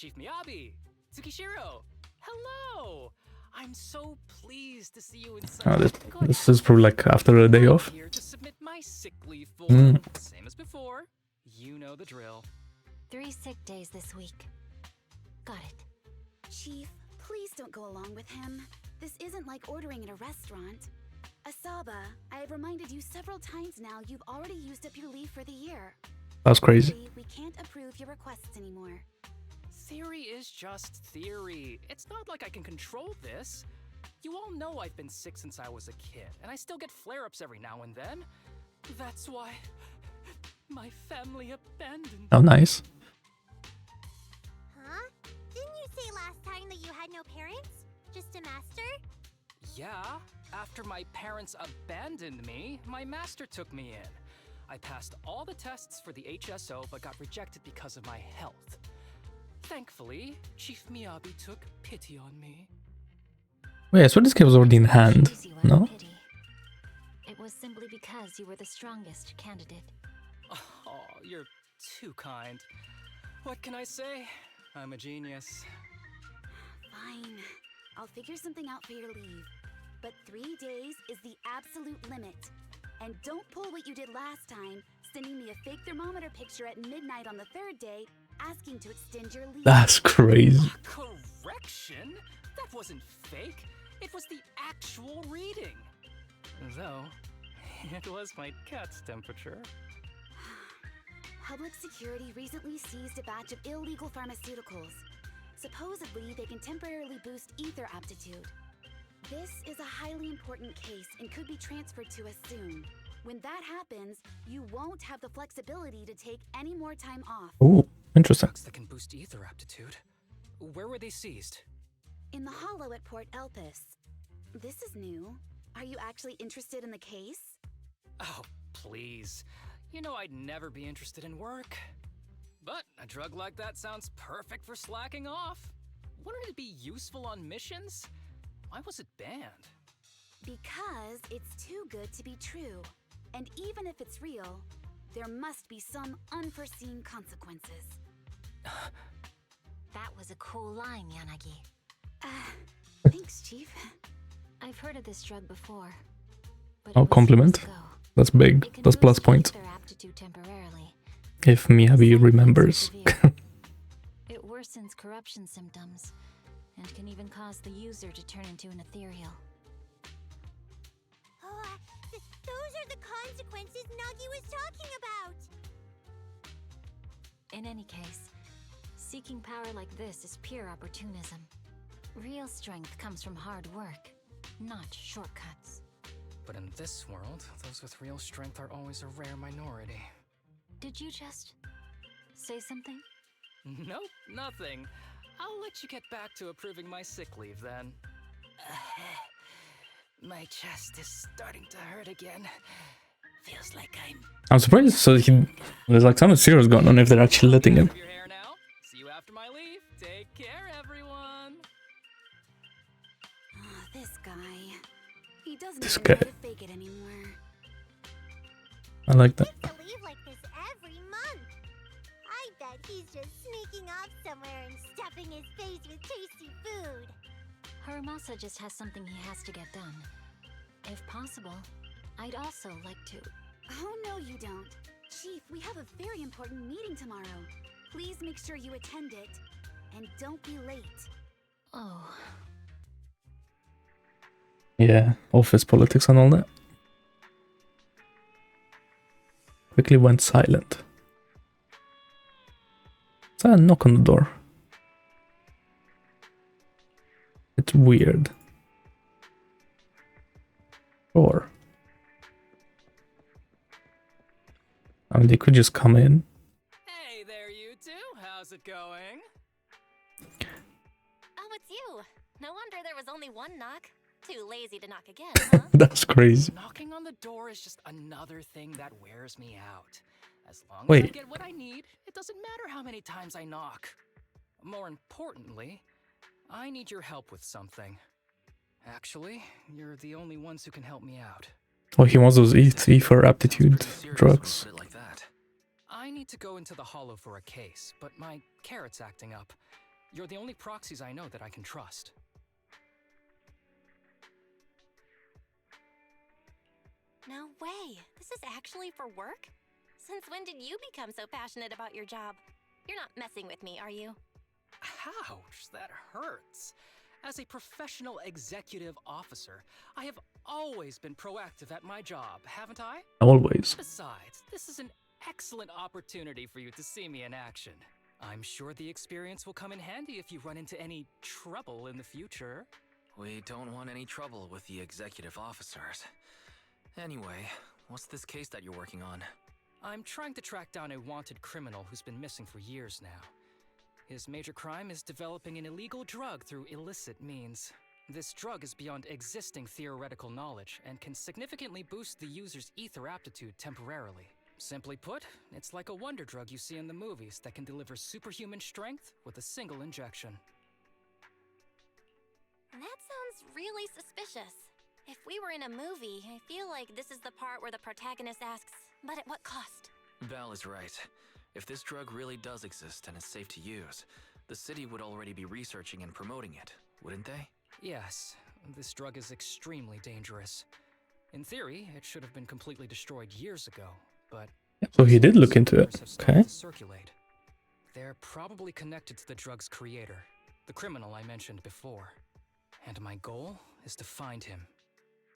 Chief Miyabi, Tsukishiro, hello. I'm so pleased to see you in such this is probably like after a day off. Here to submit my sick leave form. Same as before. You know the drill. 3 sick days this week. Got it. Chief, please don't go along with him. This isn't like ordering at a restaurant. Asaba, I have reminded you several times now you've already used up your leave for the year. That's crazy. We can't approve your requests anymore. Theory is just theory. It's not like I can control this. You all know I've been sick since I was a kid, and I still get flare-ups every now and then. That's why my family abandoned me. Oh, nice. Huh? Didn't you say last time that you had no parents? Just a master? Yeah, after my parents abandoned me, my master took me in. I passed all the tests for the HSO, but got rejected because of my health. Thankfully, Chief Miyabi took pity on me. Wait, so this game was already in hand, no? It was simply because you were the strongest candidate. Oh, you're too kind. What can I say? I'm a genius. Fine. I'll figure something out for your leave. But 3 days is the absolute limit. And don't pull what you did last time, sending me a fake thermometer picture at midnight on the 3rd day, asking to extend your leave. That's crazy. Correction? That wasn't fake. It was the actual reading. Though, it was my cat's temperature. Public security recently seized a batch of illegal pharmaceuticals. Supposedly, they can temporarily boost ether aptitude. This is a highly important case and could be transferred to us soon. When that happens, you won't have the flexibility to take any more time off. Oh, interesting. Drugs that can boost ether aptitude. Where were they seized? In the hollow at Port Elpis. This is new. Are you actually interested in the case? Oh, please. You know I'd never be interested in work. But a drug like that sounds perfect for slacking off. Wouldn't it be useful on missions? Why was it banned? Because it's too good to be true. And even if it's real, there must be some unforeseen consequences. That was a cool line, Yanagi. Thanks, Chief. I've heard of this drug before. But Oh, compliment. That's big. That's plus point. Their aptitude temporarily. If Miyabi remembers. It worsens corruption symptoms and can even cause the user to turn into an ethereal. Oh, those are the consequences Nagi was talking about! In any case, seeking power like this is pure opportunism. Real strength comes from hard work, not shortcuts. But in this world, those with real strength are always a rare minority. Did you just say something? Nope, nothing. I'll let you get back to approving my sick leave then. My chest is starting to hurt again. Feels like I'm surprised. So there's like something serious going on if they're actually letting him. Your hair now. See you after my leave. Take care, everyone. Oh, this guy. He doesn't This even guy. know to fake it anymore. I like that. To leave like this every month. I bet he's just sneaking off somewhere and stuffing his face with tasty food. Harumasa just has something he has to get done. If possible, I'd also like to... Oh, no, you don't. Chief, we have a very important meeting tomorrow. Please make sure you attend it. And don't be late. Oh... Yeah, office politics and all that. Quickly went silent. Is that a knock on the door? It's weird. Or I mean, they could just come in. Hey there, you two. How's it going? Oh, it's you. No wonder there was only one knock. Too lazy to knock again, huh? That's crazy. Knocking on the door is just another thing that wears me out. As long as I Wait. get what I need, it doesn't matter how many times I knock. More importantly, I need your help with something. Actually, you're the only ones who can help me out. Oh, he wants those ether aptitude drugs. Like that. I need to go into the hollow for a case, but my carrot's acting up. You're the only proxies I know that I can trust. No way. This is actually for work? Since when did you become so passionate about your job? You're not messing with me, are you? Ouch, that hurts. As a professional executive officer, I have always been proactive at my job, haven't I? Always. Besides, this is an excellent opportunity for you to see me in action. I'm sure the experience will come in handy if you run into any trouble in the future. We don't want any trouble with the executive officers. Anyway, what's this case that you're working on? I'm trying to track down a wanted criminal who's been missing for years now. His major crime is developing an illegal drug through illicit means. This drug is beyond existing theoretical knowledge and can significantly boost the user's ether aptitude temporarily. Simply put, it's like a wonder drug you see in the movies that can deliver superhuman strength with a single injection. That sounds really suspicious. If we were in a movie, I feel like this is the part where the protagonist asks, but at what cost? Belle is right. If this drug really does exist and is safe to use, the city would already be researching and promoting it, wouldn't they? Yes, this drug is extremely dangerous. In theory, it should have been completely destroyed years ago, but... So he did look into it. Okay. Circulate. They're probably connected to the drug's creator, the criminal I mentioned before. And my goal is to find him.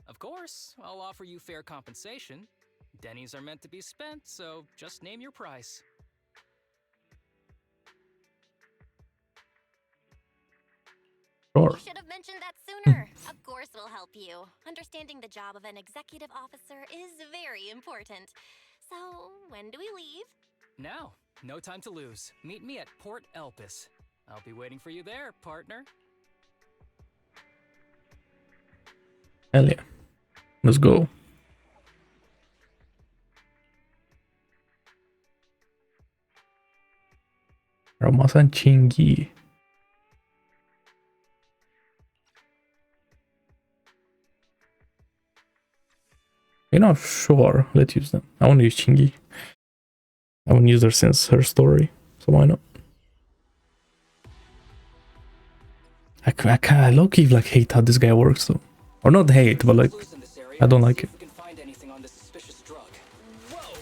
Of course, I'll offer you fair compensation. Denny's are meant to be spent, so just name your price. Sure. You should have mentioned that sooner. Of course we'll help you. Understanding the job of an executive officer is very important. So, when do we leave? Now, no time to lose. Meet me at Port Elpis. I'll be waiting for you there, partner. Hell yeah. Let's go. Harumasa and Chingy. You're not sure. Let's use them. I want to use Chingy. I haven't used her since her story, so why not? I low-key like hate how this guy works though. Or not hate, but like I don't like it. If we can find anything on this suspicious drug. Whoa!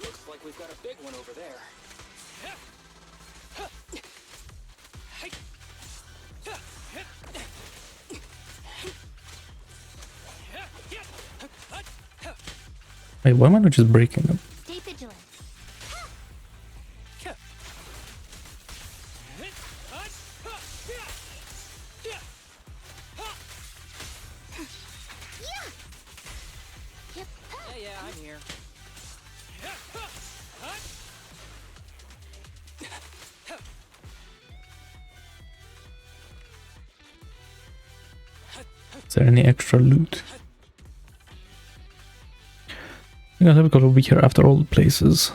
Looks like we've got a big one over there. Wait, why am I not just breaking them? Stay vigilant. Yeah, I'm here. Is there any extra loot? I think I'll have a be here after all the places.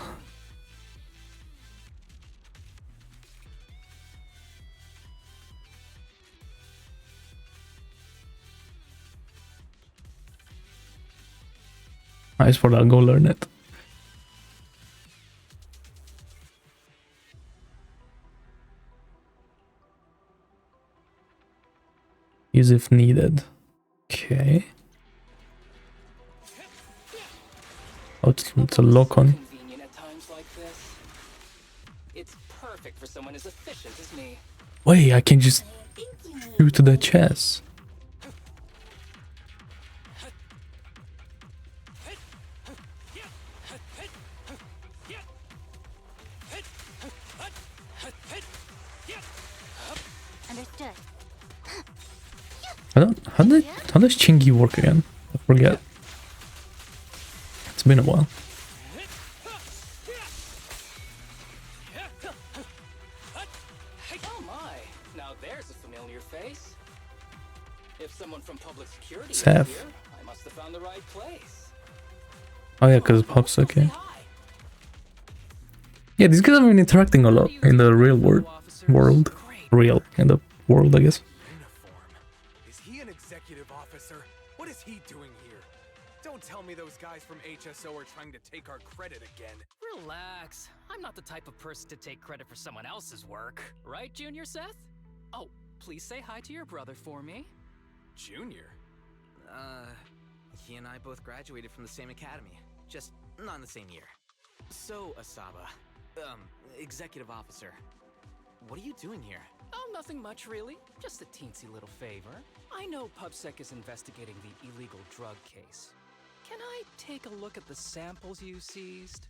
Nice for that, go learn it. Use if needed. Okay. Oh, it's a lock on. Convenient at times like this. It's perfect for someone as efficient as me. Wait, I can just shoot to the chest. Understood. How does Chingy work again? I forget. It's been a while. Oh my! Now there's a familiar face. If someone from public security is Seth. here, I must have found the right place. Oh yeah, because Pop's Say okay. hi. Yeah, these guys have been interacting a lot in the real world. Real, in the world, I guess. Uniform. Is he an executive officer? What is he doing here? Don't tell me those guys from HSO are trying to take our credit again. Relax. I'm not the type of person to take credit for someone else's work. Right, Junior Seth? Oh, please say hi to your brother for me. Junior? He and I both graduated from the same academy, just not in the same year. So, Asaba, executive officer, what are you doing here? Oh, nothing much really. Just a teensy little favor. I know PubSec is investigating the illegal drug case. Can I take a look at the samples you seized?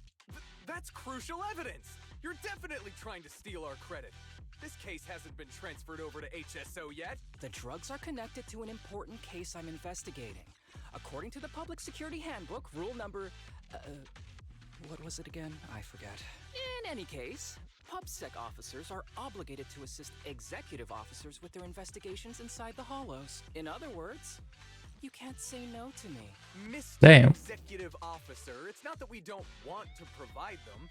That's crucial evidence! You're definitely trying to steal our credit. This case hasn't been transferred over to HSO yet. The drugs are connected to an important case I'm investigating. According to the Public Security Handbook, rule number... what was it again? I forget. In any case, PubSec officers are obligated to assist executive officers with their investigations inside the Hollows. In other words, you can't say no to me. Mr. Damn. Executive Officer, it's not that we don't want to provide them.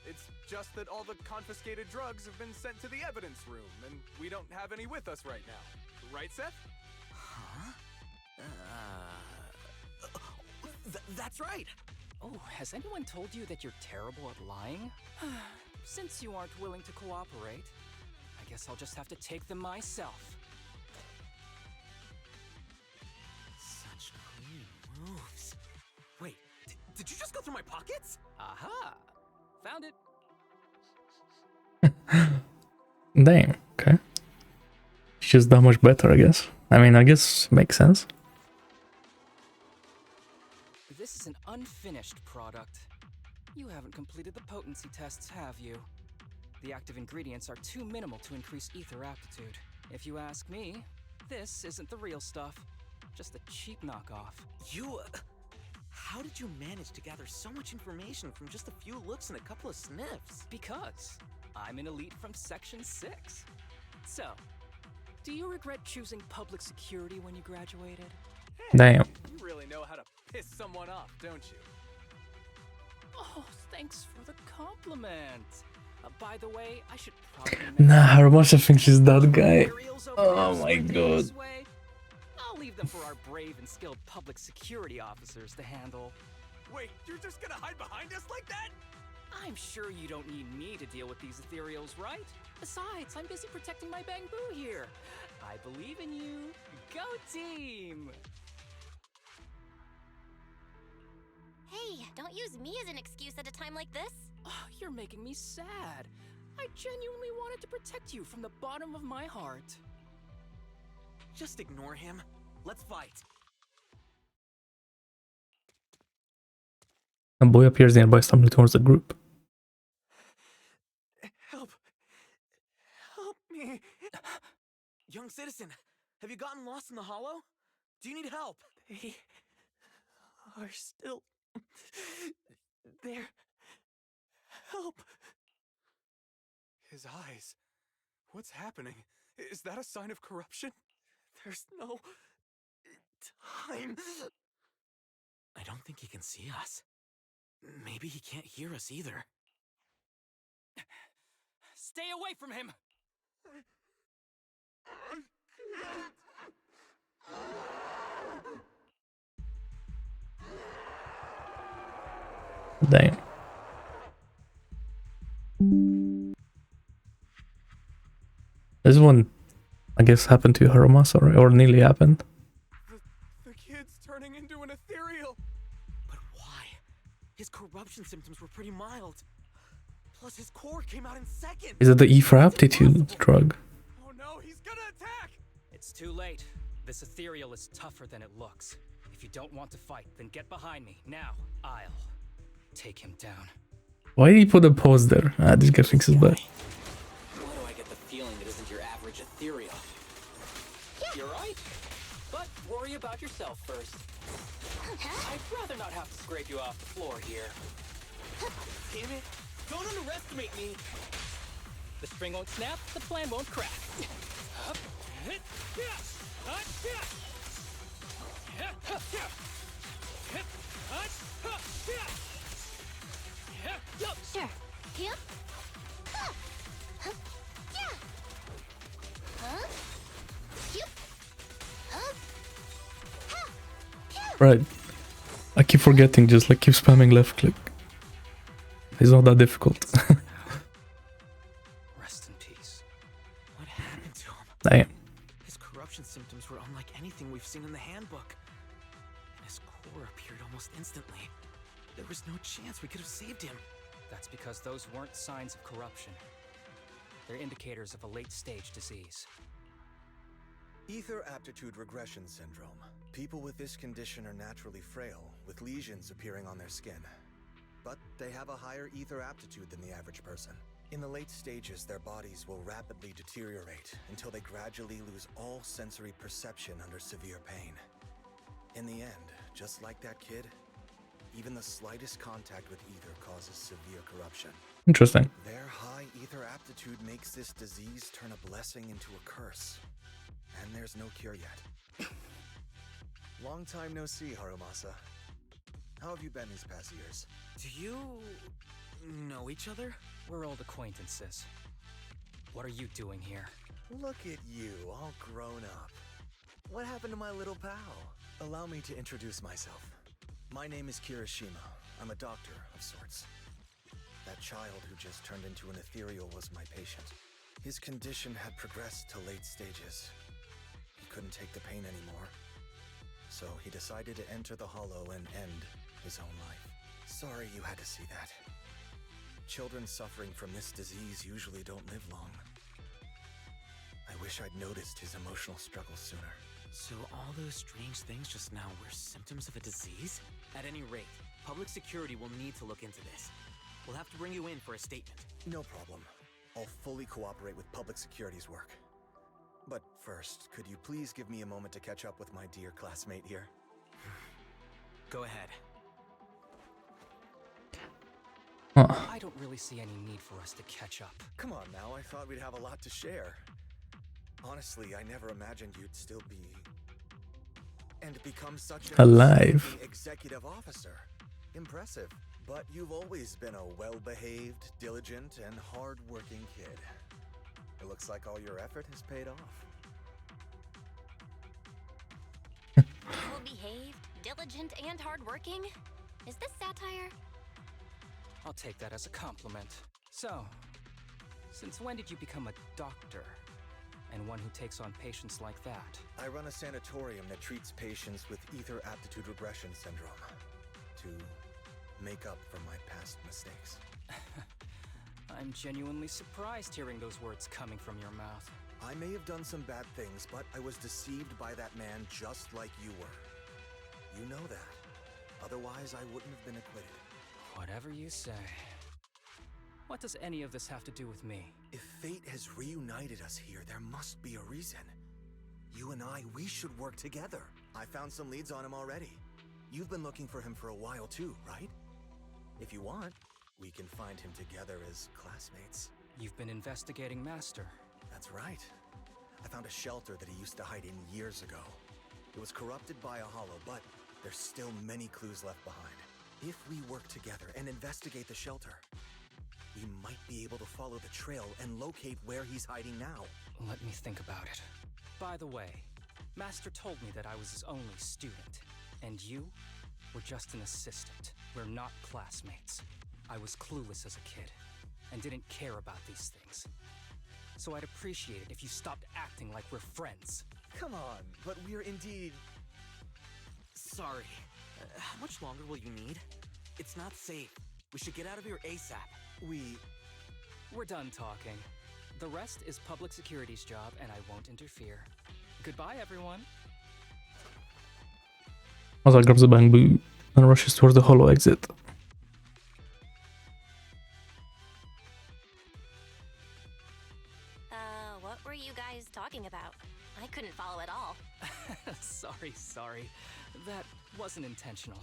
It's just that all the confiscated drugs have been sent to the evidence room, and we don't have any with us right now. Right, Seth? Huh? That's right! Oh, has anyone told you that you're terrible at lying? Since you aren't willing to cooperate, I guess I'll just have to take them myself. Such clean moves. Wait, did you just go through my pockets? Aha! Found it! Damn, okay. It's just that much better, I guess. I mean, I guess makes sense. This is an unfinished product. You haven't completed the potency tests, have you? The active ingredients are too minimal to increase ether aptitude. If you ask me, this isn't the real stuff. Just a cheap knockoff. You... how did you manage to gather so much information from just a few looks and a couple of sniffs? Because I'm an elite from Section 6. So, do you regret choosing public security when you graduated? Damn. You really know how to piss someone off, don't you? Oh, thanks for the compliment. By the way, I should probably... Nah, Harumasa thinks she's that guy. Materials over Oh there my sorted god. this way. I'll leave them for our brave and skilled public security officers to handle. Wait, you're just gonna hide behind us like that? I'm sure you don't need me to deal with these ethereals, right? Besides, I'm busy protecting my bamboo here. I believe in you. Go team! Hey, don't use me as an excuse at a time like this. Oh, you're making me sad. I genuinely wanted to protect you from the bottom of my heart. Just ignore him. Let's fight. A boy appears nearby, stumbling towards the group. Help. Help me. Young citizen, have you gotten lost in the hollow? Do you need help? They are still there. Help. His eyes. What's happening? Is that a sign of corruption? There's no time. I don't think he can see us. Maybe he can't hear us either. Stay away from him! Damn. This one, I guess, happened to Harumasa, right? Or nearly happened. The kid's turning into an ethereal. But why? His corruption symptoms were pretty mild. Plus, his core came out in seconds. Is it the E for aptitude drug? Oh no, he's gonna attack! It's too late. This ethereal is tougher than it looks. If you don't want to fight, then get behind me. Now, I'll take him down. Why did he put a pause there? Ah, this guy thinks it's bad. Why do I get the feeling it isn't your average ethereal? You're right. But worry about yourself first. I'd rather not have to scrape you off the floor here. Damn it! Don't underestimate me! The string won't snap, the plan won't crack. Sure. Yep. Right. I keep forgetting, just like keep spamming left click. It's not that difficult. Rest in peace. What happened happened to him? Damn. His corruption symptoms were unlike anything we've seen in the handbook. And his core appeared almost instantly. There was no chance we could have saved him. That's because those weren't signs of corruption. They're indicators of a late-stage disease. Ether aptitude regression syndrome. People with this condition are naturally frail, with lesions appearing on their skin. But they have a higher ether aptitude than the average person. In the late stages, their bodies will rapidly deteriorate until they gradually lose all sensory perception under severe pain. In the end, just like that kid, even the slightest contact with ether causes severe corruption. Interesting. Their high ether aptitude makes this disease turn a blessing into a curse. And there's no cure yet. Long time no see, Harumasa. How have you been these past years? Do you know each other? We're old acquaintances. What are you doing here? Look at you, all grown up. What happened to my little pal? Allow me to introduce myself. My name is Kirishima. I'm a doctor of sorts. That child who just turned into an ethereal was my patient. His condition had progressed to late stages. He couldn't take the pain anymore. So he decided to enter the Hollow and end his own life. Sorry you had to see that. Children suffering from this disease usually don't live long. I wish I'd noticed his emotional struggles sooner. So all those strange things just now were symptoms of a disease? At any rate, public security will need to look into this. We'll have to bring you in for a statement. No problem. I'll fully cooperate with public security's work. But first, could you please give me a moment to catch up with my dear classmate here? Go ahead. I don't really see any need for us to catch up. Come on now, I thought we'd have a lot to share. Honestly, I never imagined you'd still be... and become such an Alive. outstanding executive officer. Impressive. But you've always been a well-behaved, diligent, and hard-working kid. It looks like all your effort has paid off. Well-behaved, diligent, and hardworking? Is this satire? I'll take that as a compliment. So, since when did you become a doctor? And one who takes on patients like that? I run a sanatorium that treats patients with ether aptitude regression syndrome. To make up for my past mistakes. I'm genuinely surprised hearing those words coming from your mouth. I may have done some bad things, but I was deceived by that man just like you were. You know that. Otherwise, I wouldn't have been acquitted. Whatever you say. What does any of this have to do with me? If fate has reunited us here, there must be a reason. You and I, we should work together. I found some leads on him already. You've been looking for him for a while too, right? If you want, we can find him together as classmates. You've been investigating Master. That's right. I found a shelter that he used to hide in years ago. It was corrupted by a hollow, but there's still many clues left behind. If we work together and investigate the shelter, we might be able to follow the trail and locate where he's hiding now. Let me think about it. By the way, Master told me that I was his only student, and you were just an assistant. We're not classmates. I was clueless as a kid, and didn't care about these things. So I'd appreciate it if you stopped acting like we're friends. Come on, but we're indeed... Sorry. How much longer will you need? It's not safe. We should get out of here ASAP. We're done talking. The rest is public security's job, and I won't interfere. Goodbye, everyone. Ozzy grabs a bang boot and rushes towards the hollow exit. What were you guys talking about? I couldn't follow at all. Sorry. That wasn't intentional.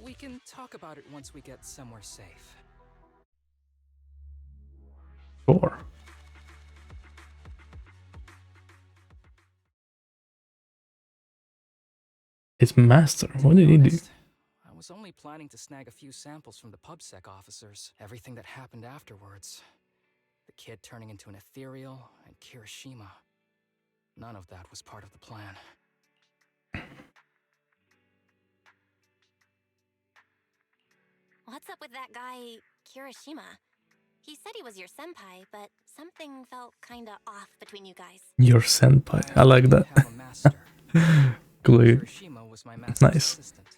We can talk about it once we get somewhere safe. Sure. His master, what did he do? I was only planning to snag a few samples from the PubSec officers. Everything that happened afterwards. The kid turning into an ethereal, and Kirishima. None of that was part of the plan. What's up with that guy, Kirishima? He said he was your senpai, but something felt kinda off between you guys. Your senpai. I like that. Have a master. Good. Kirishima was my master's Nice. assistant.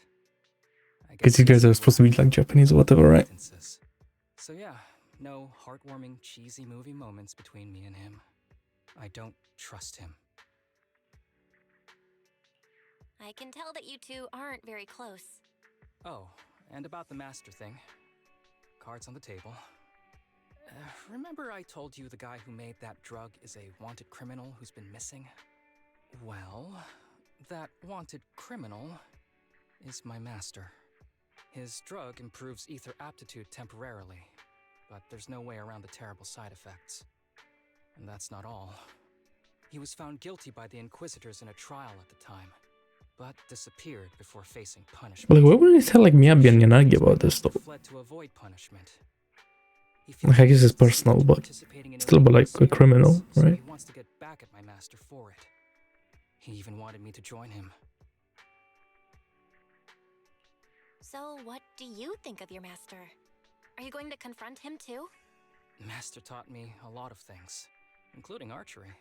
I Because guess you guys are we supposed to be like Japanese or whatever, right? acquaintances. So yeah, no heartwarming, cheesy movie moments between me and him. I don't trust him. I can tell that you two aren't very close. Oh, and about the master thing. Cards on the table. Remember I told you the guy who made that drug is a wanted criminal who's been missing? Well, that wanted criminal is my master. His drug improves ether aptitude temporarily, but there's no way around the terrible side effects. And that's not all. He was found guilty by the Inquisitors in a trial at the time, but disappeared before facing punishment. Like, why would you tell like Miyabi and Yanagi about this though? Fled to avoid punishment. Like, I guess it's personal, but still about like a criminal, so right? he wants to get back at my master for it. He even wanted me to join him. So what do you think of your master? Are you going to confront him too? Master taught me a lot of things, including archery.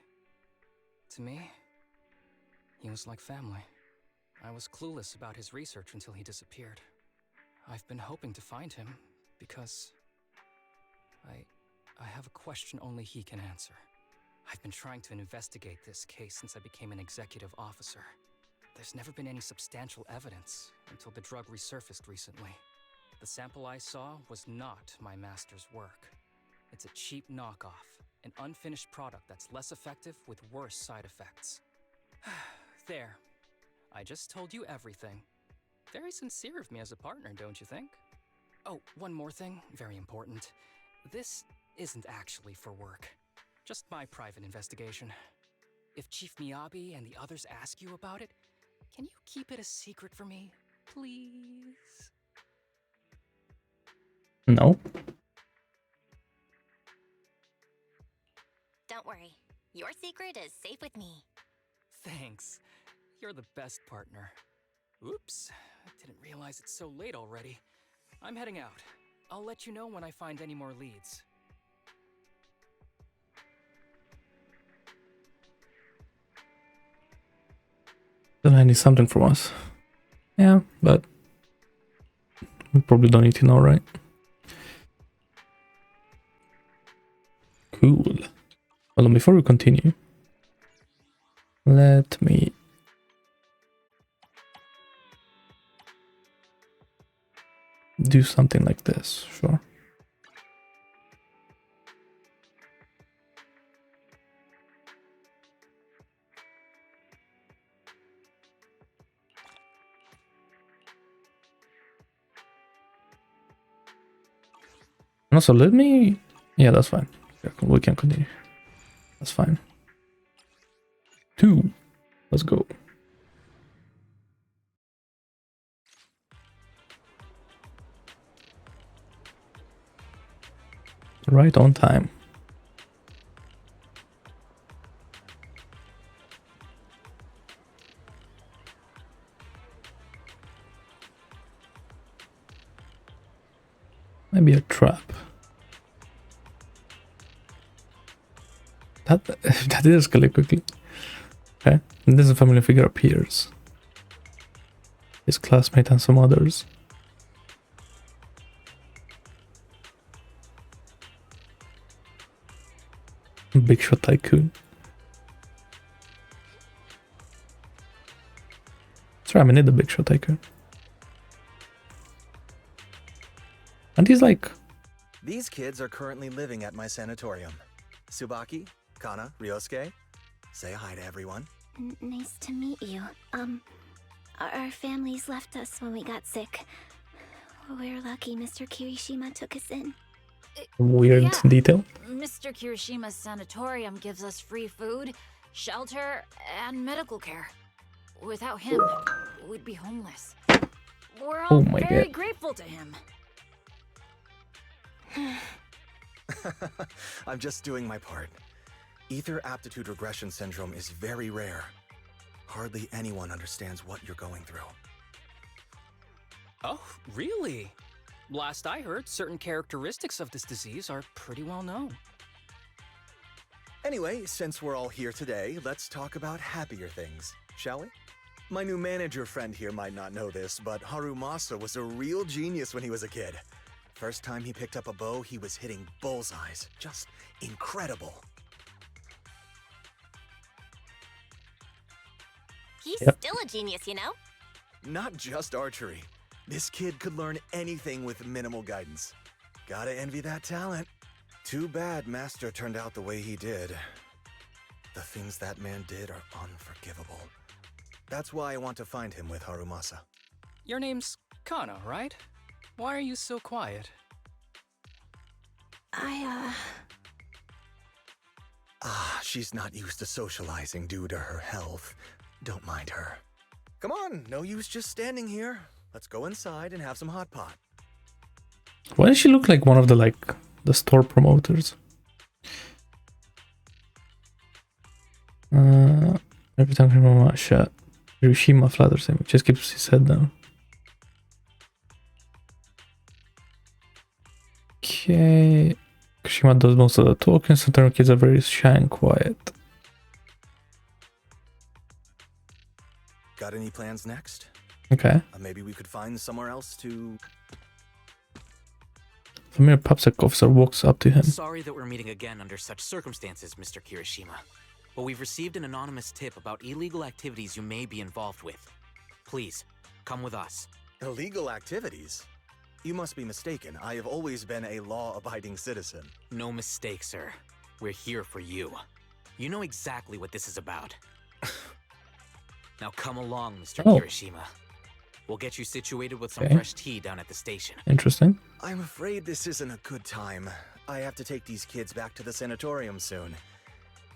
To me, he was like family. I was clueless about his research until he disappeared. I've been hoping to find him because I have a question only he can answer. I've been trying to investigate this case since I became an executive officer. There's never been any substantial evidence until the drug resurfaced recently. The sample I saw was not my master's work. It's a cheap knockoff, an unfinished product that's less effective with worse side effects. There. I just told you everything. Very sincere of me as a partner, don't you think? Oh, one more thing, very important. This isn't actually for work. Just my private investigation. If Chief Miyabi and the others ask you about it, can you keep it a secret for me, please? No. Don't worry. Your secret is safe with me. Thanks. You're the best partner. Oops, I didn't realize it's so late already. I'm heading out. I'll let you know when I find any more leads. Then I need something from us. Yeah, but we probably don't need to know, right? Cool. Well, before we continue, let me do something like this, sure. And also, let me... Yeah, that's fine. We can continue. That's fine. 2. Let's go. Right on time. Maybe a trap. That did escalate quickly. Okay, and this a familiar figure appears. His classmate and some others. Big Shot Tycoon. Sorry, I need the Big Shot Tycoon. And he's like... These kids are currently living at my sanatorium. Tsubaki, Kana, Ryosuke, say hi to everyone. Nice to meet you. Our families left us when we got sick. We're lucky Mr. Kirishima took us in. Weird detail. Mr. Kirishima's sanatorium gives us free food, shelter, and medical care. Without him, we'd be homeless. We're all very grateful to him. I'm just doing my part. Ether aptitude regression syndrome is very rare. Hardly anyone understands what you're going through. Oh, really? Last I heard, certain characteristics of this disease are pretty well known. Anyway, since we're all here today, let's talk about happier things, shall we? My new manager friend here might not know this, but Harumasa was a real genius when he was a kid. First time he picked up a bow, he was hitting bullseyes. Just incredible. He's still a genius, you know? Not just archery. This kid could learn anything with minimal guidance. Gotta envy that talent. Too bad Master turned out the way he did. The things that man did are unforgivable. That's why I want to find him with Harumasa. Your name's Kana, right? Why are you so quiet? She's not used to socializing due to her health. Don't mind her. Come on, no use just standing here. Let's go inside and have some hot pot. Why does she look like one of the store promoters? Every time Harumasa, Kirishima flatters him, just keeps his head down. Okay. Kirishima does most of the talking, Centaur kids are very shy and quiet. Got any plans next? Okay. Maybe we could find somewhere else to... Familiar PubSec officer walks up to him. Sorry that we're meeting again under such circumstances, Mr. Kirishima. But we've received an anonymous tip about illegal activities you may be involved with. Please, come with us. Illegal activities? You must be mistaken. I have always been a law-abiding citizen. No mistake, sir. We're here for you. You know exactly what this is about. Now come along, Mr. Kirishima. We'll get you situated with some fresh tea down at the station. Interesting. I'm afraid this isn't a good time. I have to take these kids back to the sanatorium soon.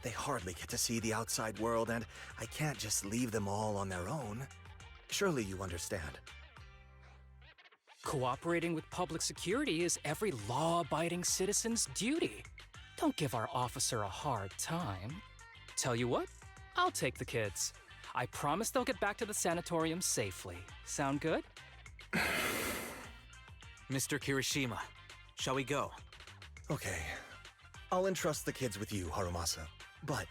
They hardly get to see the outside world, and I can't just leave them all on their own. Surely you understand. Cooperating with public security is every law-abiding citizen's duty. Don't give our officer a hard time. Tell you what, I'll take the kids. I promise they'll get back to the sanatorium safely. Sound good? Mr. Kirishima, shall we go? Okay. I'll entrust the kids with you, Harumasa. But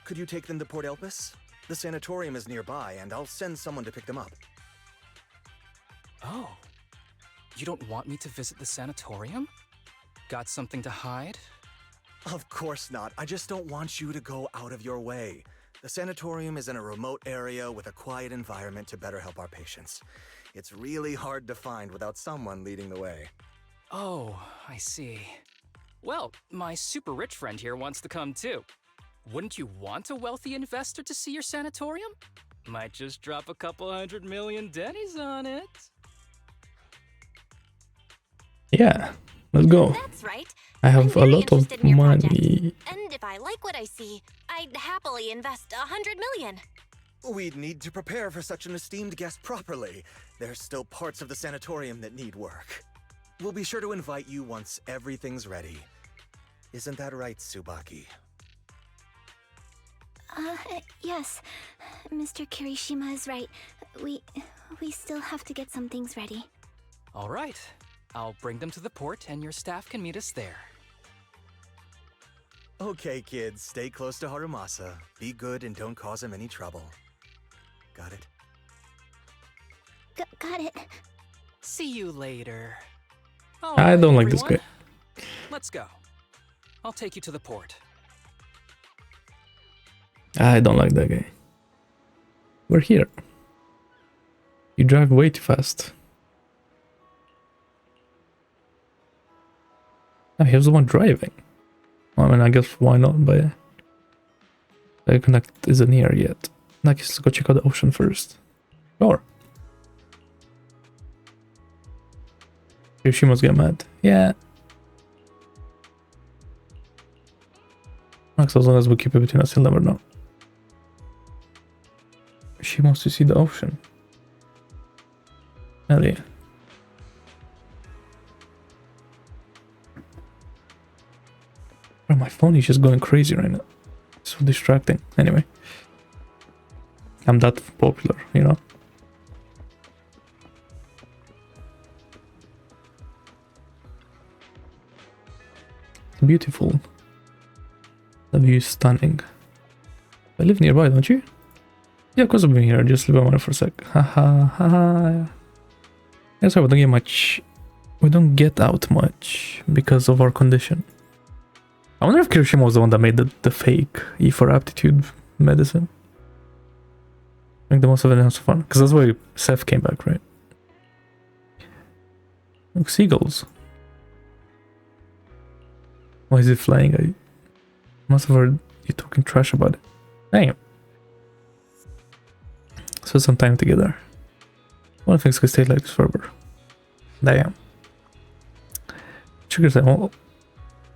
could you take them to Port Elpis? The sanatorium is nearby, and I'll send someone to pick them up. Oh. You don't want me to visit the sanatorium? Got something to hide? Of course not. I just don't want you to go out of your way. The sanatorium is in a remote area with a quiet environment to better help our patients. It's really hard to find without someone leading the way. Oh, I see. Well, my super rich friend here wants to come too. Wouldn't you want a wealthy investor to see your sanatorium? Might just drop a couple $100 million dennies on it. Yeah, let's go. That's right. I have a lot of money. Project. And if I like what I see, I'd happily invest $100 million. We'd need to prepare for such an esteemed guest properly. There's still parts of the sanatorium that need work. We'll be sure to invite you once everything's ready. Isn't that right, Tsubaki? Yes. Mr. Kirishima is right. We still have to get some things ready. All right. I'll bring them to the port and your staff can meet us there. Okay, kids, stay close to Harumasa. Be good and don't cause him any trouble. Got it? Got it. See you later. I don't like this guy. Let's go. I'll take you to the port. I don't like that guy. We're here. You drive way too fast. Oh, he was the one driving. Well, I mean, I guess why not, but the connect isn't here yet. I guess let's go check out the ocean first. Sure. She must get mad. Yeah. Max, as long as we keep it between us, he'll never know. She wants to see the ocean. Hell yeah. Bro, my phone is just going crazy right now. It's so distracting. Anyway. I'm that popular, you know? beautiful. The view is stunning. I live nearby, don't you? Yeah, of course I've been here. Just leave my money for a sec. Haha, haha. Yeah, sorry, we don't get much. We don't get out much because of our condition. I wonder if Kirishima was the one that made the fake E for aptitude medicine. Make the most of it and have some fun. Because that's why Seth came back, right? Look, seagulls. Why is it flying? I must have heard you talking trash about it. Damn. So some time together. One of things could stay like this forever. Damn. Triggers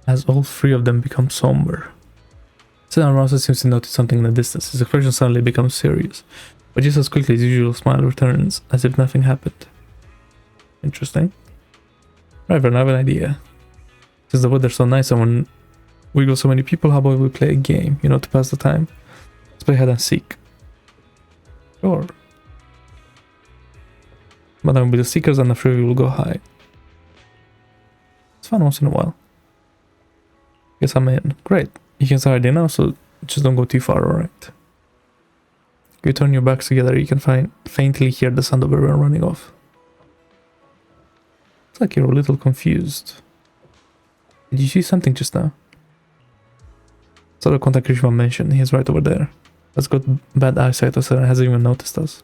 as all three of them become somber. So Harumasa seems to notice something in the distance. His expression suddenly becomes serious. But just as quickly his usual smile returns, as if nothing happened. Interesting. Right, I have an idea. Since the weather's so nice and when we go so many people, how about we play a game, you know, to pass the time? Let's play hide and seek. Sure. But then with the seekers and the three will go hide. It's fun once in a while. Guess I'm in. Great. You can start hiding now, so just don't go too far, alright? If you turn your backs together, you can faintly hear the sound of everyone running off. It's like you're a little confused. Did you see something just now? Sort of contact Kirishima mentioned. He's right over there. That's got bad eyesight or hasn't even noticed us.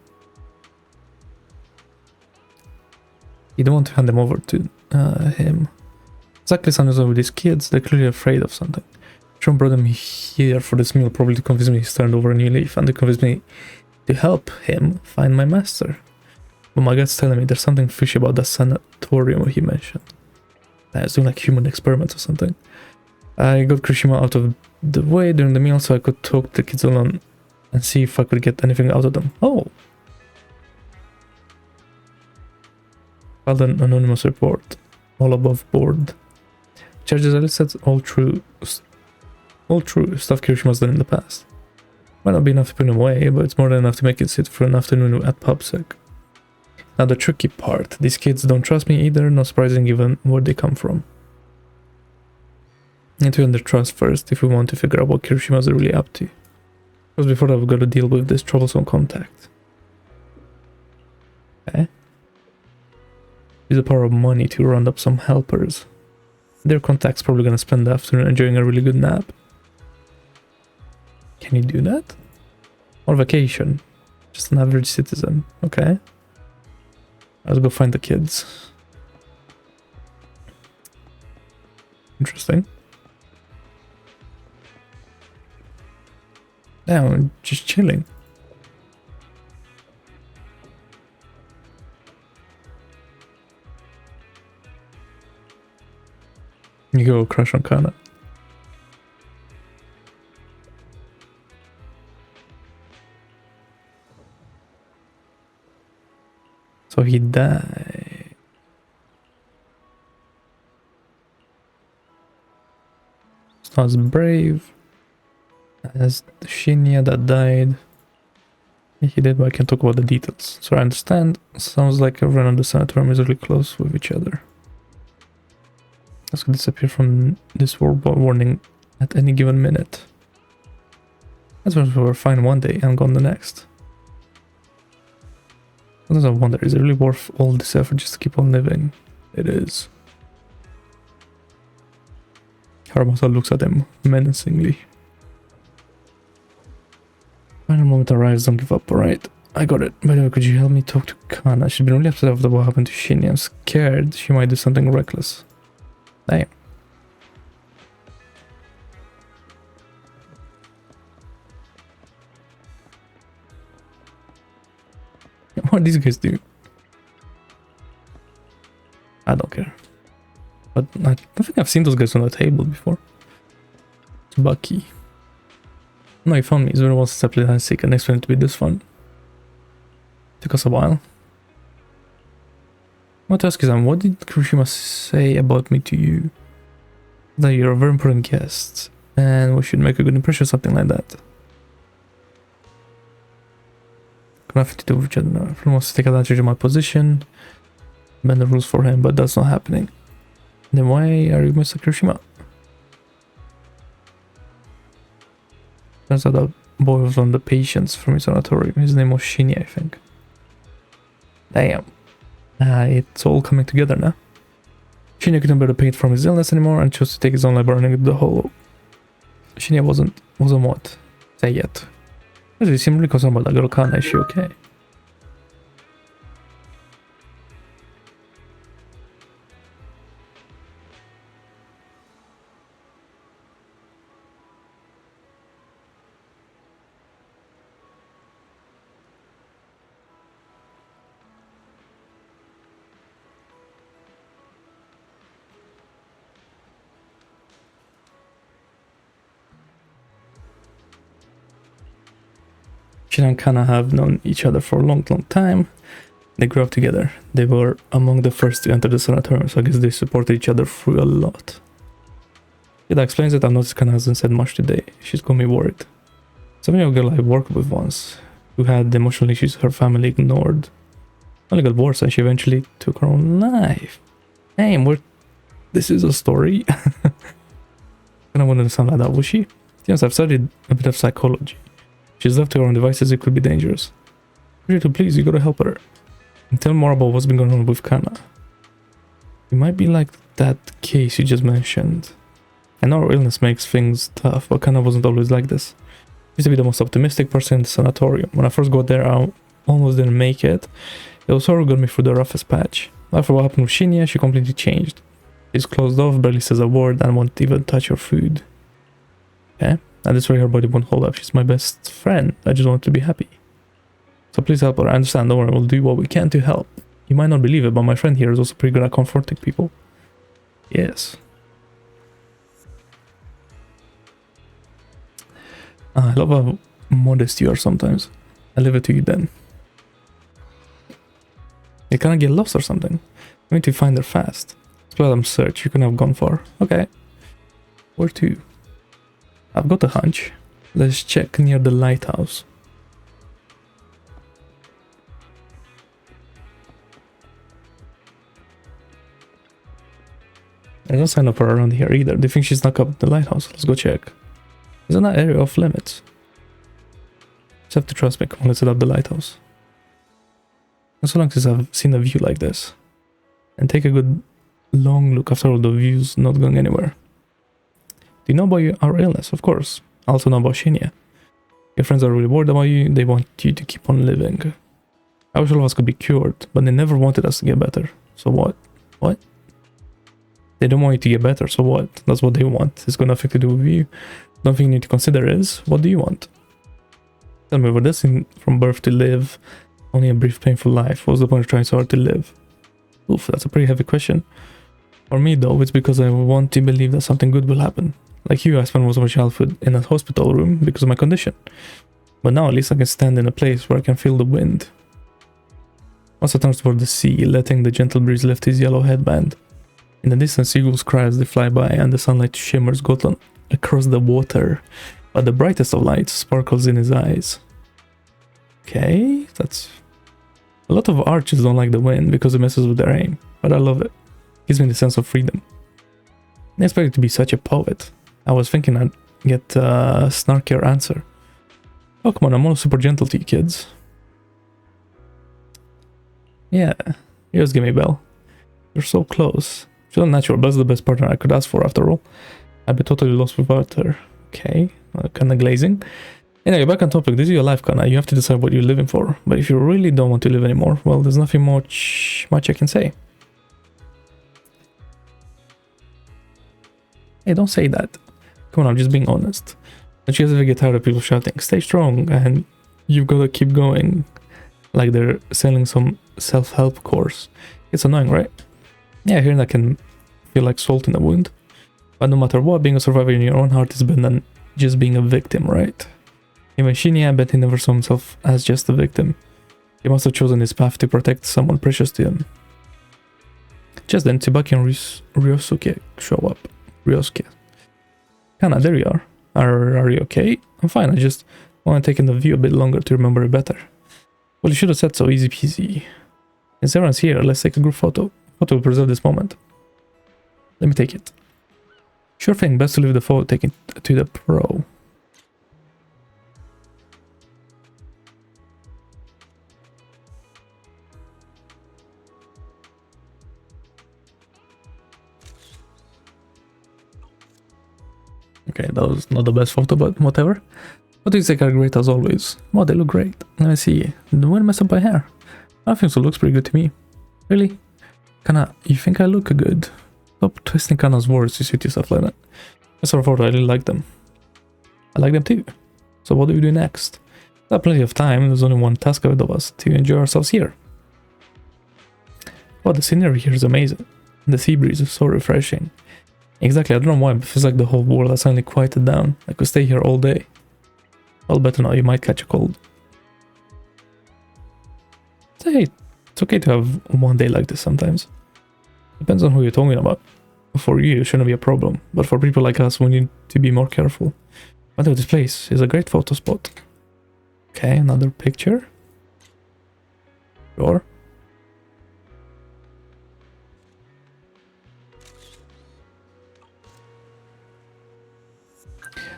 You don't want to hand them over to him. Exactly something with these kids. They're clearly afraid of something. Sean brought them here for this meal, probably to convince me he's turned over a new leaf, and to convince me to help him find my master. But my gut's telling me there's something fishy about the sanatorium he mentioned. It's doing like human experiments or something. I got Kirishima out of the way during the meal so I could talk to the kids alone and see if I could get anything out of them. Oh! Filed an anonymous report. All above board. Charges are listed, all true stuff Kirishima's done in the past. Might not be enough to put him away, but it's more than enough to make it sit for an afternoon at PubSec. Now the tricky part, these kids don't trust me either, not surprising given where they come from. Need to earn their trust first if we want to figure out what Kirishima's really up to. Because before that we've got to deal with this troublesome contact. Okay. Use the power of money to round up some helpers. Their contact's probably gonna spend the afternoon enjoying a really good nap. Can you do that? Or vacation? Just an average citizen. Okay. Let's go find the kids. Interesting. Yeah, we're just chilling. You go crush on Kana. So he died. It's not as brave as Shinya that died. He did, but I can't talk about the details. So I understand. Sounds like everyone on the sanatorium is really close with each other. Let's disappear from this world warning at any given minute. That's when we were fine one day and gone the next. Sometimes I wonder, is it really worth all this effort just to keep on living? It is. Harumasa looks at him menacingly. Final moment arrives, don't give up, alright? I got it. By the way, could you help me talk to Kana? She's been really upset after what happened to Shinya. I'm scared she might do something reckless. Damn. What these guys do? I don't care. But I don't think I've seen those guys on the table before. It's Bucky. No, he found me. It's been a while since I played hide and seek and expected it to be this fun. Took us a while. I want to ask you something. What did Kirishima say about me to you? That you're a very important guest and we should make a good impression or something like that. Nothing to do with each other now. Everyone wants to take advantage of my position, bend the rules for him, but that's not happening. Then why are you Mr. Kirishima? Turns out that boy was one of the patients from his sanatorium. His name was Shinya, I think. Damn. It's all coming together now. Shinya couldn't bear the pain from his illness anymore and chose to take his own life by running into the hollow. Shinya wasn't what? Say yet. He seemed really concerned about that girl Kana. Is she okay? Shinya and Kana have known each other for a long time. They grew up together. They were among the first to enter the sanatorium, so I guess they supported each other through a lot. Yeah, that explains it. I've noticed Kana hasn't said much today. She's got me worried. Some young girl I worked with once, who had emotional issues her family ignored, only got worse and she eventually took her own life. Hey, this is a story. Kana wouldn't sound like that, would she? Yes, I've studied a bit of psychology. She's left to her own devices, it could be dangerous. Please, you gotta help her. And tell more about what's been going on with Kana. It might be like that case you just mentioned. I know her illness makes things tough, but Kana wasn't always like this. She used to be the most optimistic person in the sanatorium. When I first got there, I almost didn't make it. It was her who got me through the roughest patch. After what happened with Shinya, she completely changed. She's closed off, barely says a word, and won't even touch her food. Okay? And this way her body won't hold up. She's my best friend. I just want to be happy. So please help her. I understand. Don't worry. We'll do what we can to help. You might not believe it, but my friend here is also pretty good at comforting people. Yes. I love how modest you are sometimes. I'll leave it to you then. You can't get lost or something. You need to find her fast. Explore them search. You couldn't have gone far. Okay. Where to? I've got a hunch. Let's check near the lighthouse. There's no sign of her around here either. Do you think she snuck up the lighthouse? Let's go check. Isn't that area off limits? Just have to trust me. Come on, let's set up the lighthouse. So long since I've seen a view like this. And take a good long look. After all, the view's not going anywhere. Do you know about our illness? Of course. I also know about Shinya. Your friends are really worried about you. They want you to keep on living. I wish all of us could be cured, but they never wanted us to get better. So what? What? They don't want you to get better, so what? That's what they want. It's got nothing to do with you. The only thing you need to consider is, what do you want? Tell me, we're destined from birth to live only a brief painful life. What's the point of trying so hard to live? Oof, that's a pretty heavy question. For me though, it's because I want to believe that something good will happen. Like you, I spent most of my childhood in a hospital room because of my condition. But now at least I can stand in a place where I can feel the wind. Once I turns toward the sea, letting the gentle breeze lift his yellow headband. In the distance, seagulls cry as they fly by, and the sunlight shimmers golden across the water. But the brightest of lights sparkles in his eyes. Okay, that's... A lot of archers don't like the wind because it messes with their aim. But I love it. Gives me the sense of freedom. I didn't expect it to be such a poet. I was thinking I'd get a snarkier answer. Oh, come on, I'm all super gentle to you kids. Yeah, you just give me a bell. You're so close. She's unnatural, but that's the best partner I could ask for after all. I'd be totally lost without her. Okay, kinda glazing. Anyway, back on topic, this is your life, Kana. You have to decide what you're living for. But if you really don't want to live anymore, well, there's nothing much I can say. Hey, don't say that. Come on, I'm just being honest. Don't you guys ever get tired of people shouting, stay strong, and you've got to keep going, like they're selling some self-help course? It's annoying, right? Yeah, hearing that can feel like salt in the wound. But no matter what, being a survivor in your own heart is better than just being a victim, right? Even Shinya, I bet he never saw himself as just a victim. He must have chosen his path to protect someone precious to him. Just then, Tsubaki and Ryosuke show up. Ryosuke. Kana, there you are. Are you okay? I'm fine, I just want to take in the view a bit longer to remember it better. Well, you should have said so, easy peasy. Since everyone's here, let's take a group photo. Photo will preserve this moment. Let me take it. Sure thing, best to leave the photo taken to the pro. Okay, that was not the best photo, but whatever. What do you think are great as always? Oh, they look great. Let me see. When mess up my hair? I think it looks pretty good to me. Really? Kana, you think I look good? Stop twisting Kana's words to suit yourself like that. I sort of thought I really like them. I like them too. So what do we do next? We have plenty of time. There's only one task ahead of us to enjoy ourselves here. Oh, the scenery here is amazing. The sea breeze is so refreshing. Exactly, I don't know why, but it feels like the whole world has suddenly quieted down. I could stay here all day. Well, better now, you might catch a cold. Hey, it's okay to have one day like this sometimes. Depends on who you're talking about. For you, it shouldn't be a problem, but for people like us, we need to be more careful. By the way, this place is a great photo spot. Okay, another picture. Sure.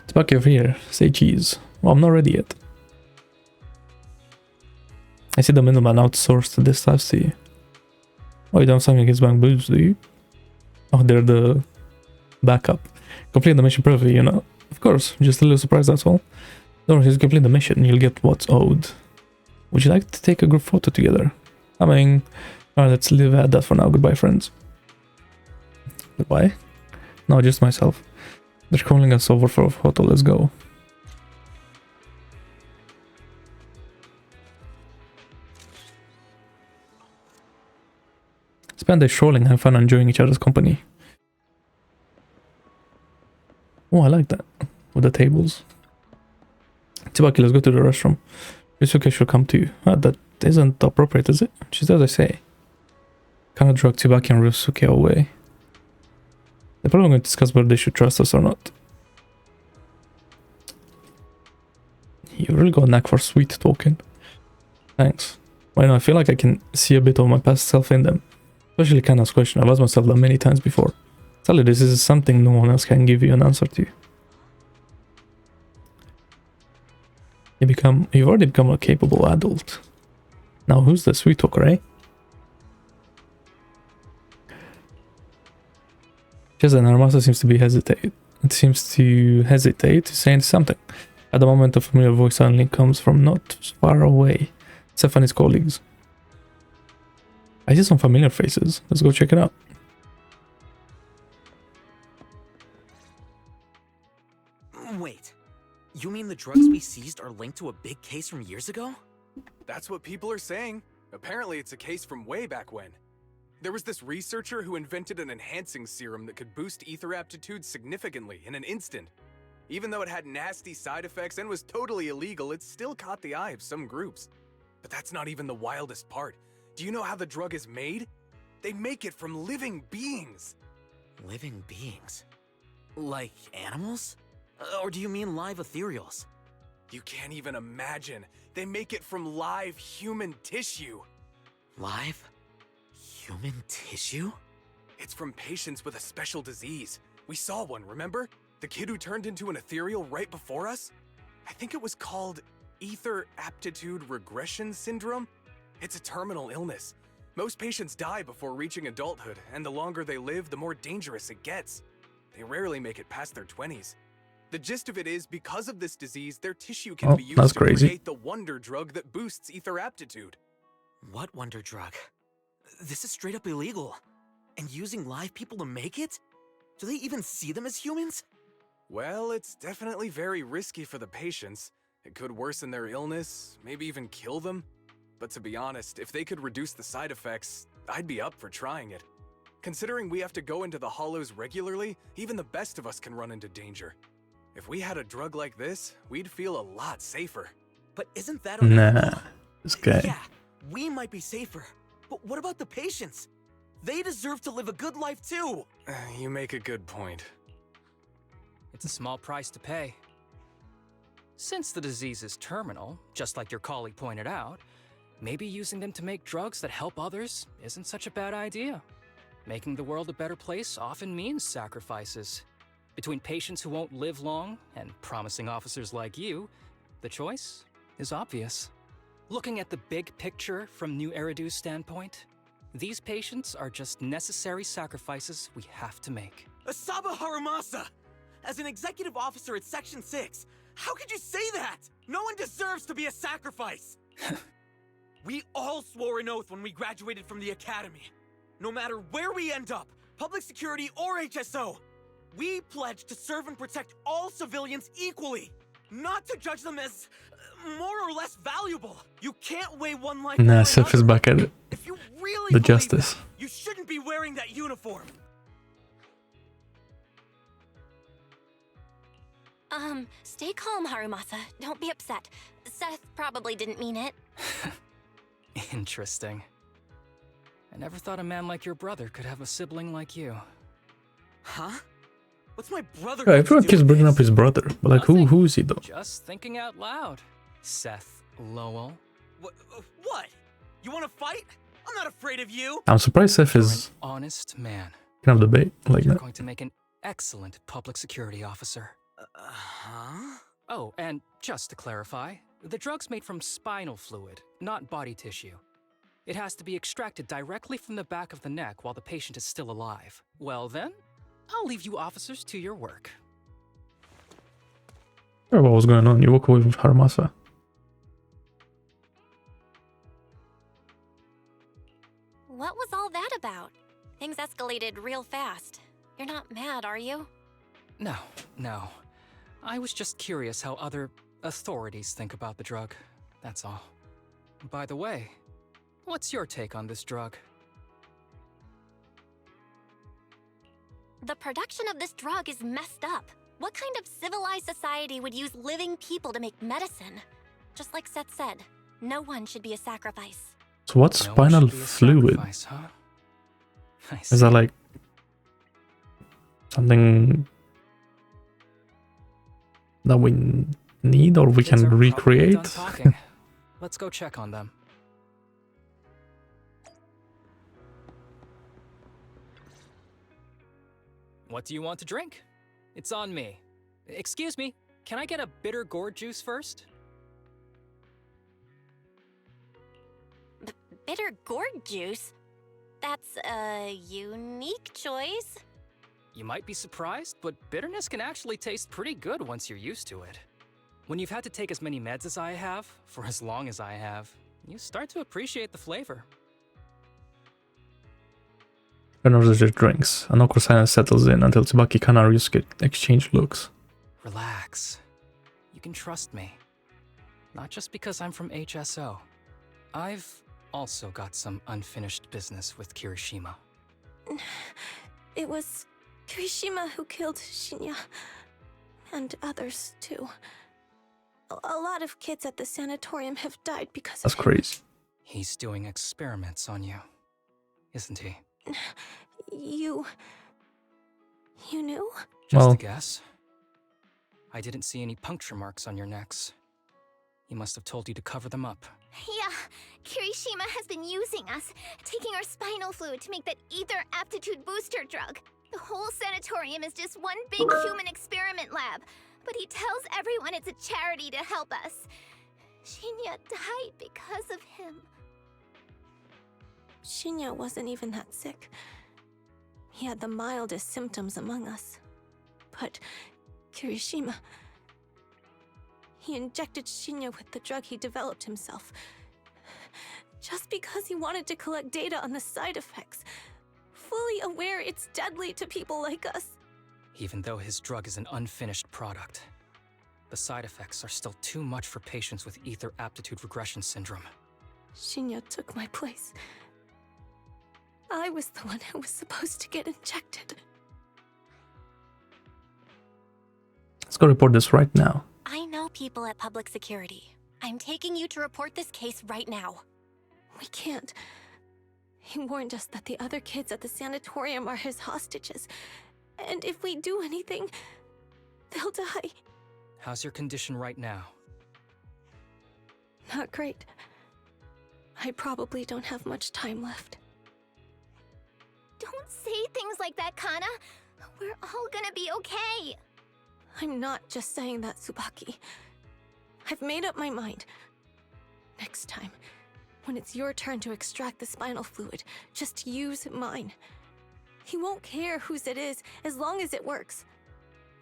It's back over here. Say cheese. Well, I'm not ready yet. I see the middleman outsourced this task to you. Oh, you don't have something against bank boobs, do you? Oh, they're the backup. Complete the mission perfectly, you know. Of course, just a little surprise, that's all. Don't worry, just complete the mission, you'll get what's owed. Would you like to take a group photo together? I mean, alright, let's leave at that for now. Goodbye, friends. Goodbye? No, just myself. They're calling us over for a photo, let's go. Spend a day strolling, have fun enjoying each other's company. Oh, I like that. With the tables. Tsubaki, let's go to the restroom. Ryusuke should come too. Ah, that isn't appropriate, is it? She does, I say. Kana drug Tsubaki and Ryusuke away. They're probably going to discuss whether they should trust us or not. You really got a knack for sweet talking. Thanks. Well, I feel like I can see a bit of my past self in them. Especially Kana's question. I've asked myself that many times before. Tell you, this is something no one else can give you an answer to. You've already become a capable adult. Now who's the sweet talker, eh? Just then Harumasa seems to hesitate to say something. At the moment, a familiar voice suddenly comes from not far away. Stephanie's colleagues. I see some familiar faces. Let's go check it out. Wait, you mean the drugs we seized are linked to a big case from years ago? That's what people are saying. Apparently it's a case from way back when. There was this researcher who invented an enhancing serum that could boost ether aptitude significantly in an instant. Even though it had nasty side effects and was totally illegal, it still caught the eye of some groups. But that's not even the wildest part. Do you know how the drug is made? They make it from living beings. Living beings? Like animals? Or do you mean live ethereals? You can't even imagine. They make it from live human tissue. Live? Human tissue? It's from patients with a special disease. We saw one, remember? The kid who turned into an ethereal right before us? I think it was called Ether Aptitude Regression Syndrome? It's a terminal illness. Most patients die before reaching adulthood, and the longer they live, the more dangerous it gets. They rarely make it past their 20s. The gist of it is, because of this disease, their tissue can be used to create the wonder drug that boosts ether aptitude. What wonder drug? This is straight up illegal. And using live people to make it? Do they even see them as humans? Well, it's definitely very risky for the patients. It could worsen their illness, maybe even kill them. But to be honest, if they could reduce the side effects, I'd be up for trying it. Considering we have to go into the hollows regularly, even the best of us can run into danger. If we had a drug like this, we'd feel a lot safer. But isn't that Nah, this guy. Yeah, we might be safer. But what about the patients? They deserve to live a good life too. You make a good point. It's a small price to pay. Since the disease is terminal, just like your colleague pointed out, maybe using them to make drugs that help others isn't such a bad idea. Making the world a better place often means sacrifices. Between patients who won't live long and promising officers like you, the choice is obvious. Looking at the big picture from New Eridu's standpoint, these patients are just necessary sacrifices we have to make. Asaba Harumasa! As an executive officer at Section 6, how could you say that? No one deserves to be a sacrifice! We all swore an oath when we graduated from the academy. No matter where we end up, public security or HSO, we pledge to serve and protect all civilians equally, not to judge them as more or less valuable. You can't weigh one life Nah, over Seth is another. back at it. If you really The believe justice. that, you shouldn't be wearing that uniform. Stay calm, Harumasa. Don't be upset. Seth probably didn't mean it. Interesting. I never thought a man like your brother could have a sibling like you. Huh? What's my brother? Yeah, got to everyone do keeps with bringing this? up his brother, but like, who is he though? Just thinking out loud. Seth Lowell. What? You want to fight? I'm not afraid of you. I'm surprised Seth You're is an honest man. kind of debate like You're that. going to make an excellent public security officer. Huh? Oh, and just to clarify, the drug's made from spinal fluid, not body tissue. It has to be extracted directly from the back of the neck while the patient is still alive. Well then, I'll leave you officers to your work. What was going on? You walk away with Harumasa. What was all that about? Things escalated real fast. You're not mad, are you? No. I was just curious how other authorities think about the drug. That's all. By the way, what's your take on this drug? The production of this drug is messed up. What kind of civilized society would use living people to make medicine? Just like Seth said, no one should be a sacrifice. So what's No one spinal should be a fluid? sacrifice, huh? I Is that see. like something that we need or we Kids can are probably recreate? done talking. Let's go check on them. What do you want to drink? It's on me. Excuse me, can I get a bitter gourd juice first? Bitter gourd juice? That's a unique choice. You might be surprised, but bitterness can actually taste pretty good once you're used to it. When you've had to take as many meds as I have, for as long as I have, you start to appreciate the flavor. Reynolds just drinks. An awkward silence settles in until Tsubaki and Ryusuke exchange looks. Relax. You can trust me. Not just because I'm from HSO. I've also got some unfinished business with Kirishima. It was Kirishima who killed Shinya. And others, too. A lot of kids at the sanatorium have died because That's of him. crazy. He's doing experiments on you, isn't he? You knew? Just Well- a guess. I didn't see any puncture marks on your necks. He must have told you to cover them up. Yeah, Kirishima has been using us, taking our spinal fluid to make that ether aptitude booster drug. The whole sanatorium is just one big human experiment lab, but he tells everyone it's a charity to help us. Shinya died because of him. Shinya wasn't even that sick. He had the mildest symptoms among us. But Kirishima... He injected Shinya with the drug he developed himself. Just because he wanted to collect data on the side effects. Fully aware it's deadly to people like us. Even though his drug is an unfinished product, the side effects are still too much for patients with ether aptitude regression syndrome. Shinya took my place. I was the one who was supposed to get injected. Let's go report this right now. I know people at public security. I'm taking you to report this case right now. We can't. He warned us that the other kids at the sanatorium are his hostages. And if we do anything, they'll die. How's your condition right now? Not great. I probably don't have much time left. Don't say things like that, Kana. We're all gonna be okay. I'm not just saying that, Tsubaki. I've made up my mind. Next time, when it's your turn to extract the spinal fluid, just use mine. He won't care whose it is, as long as it works.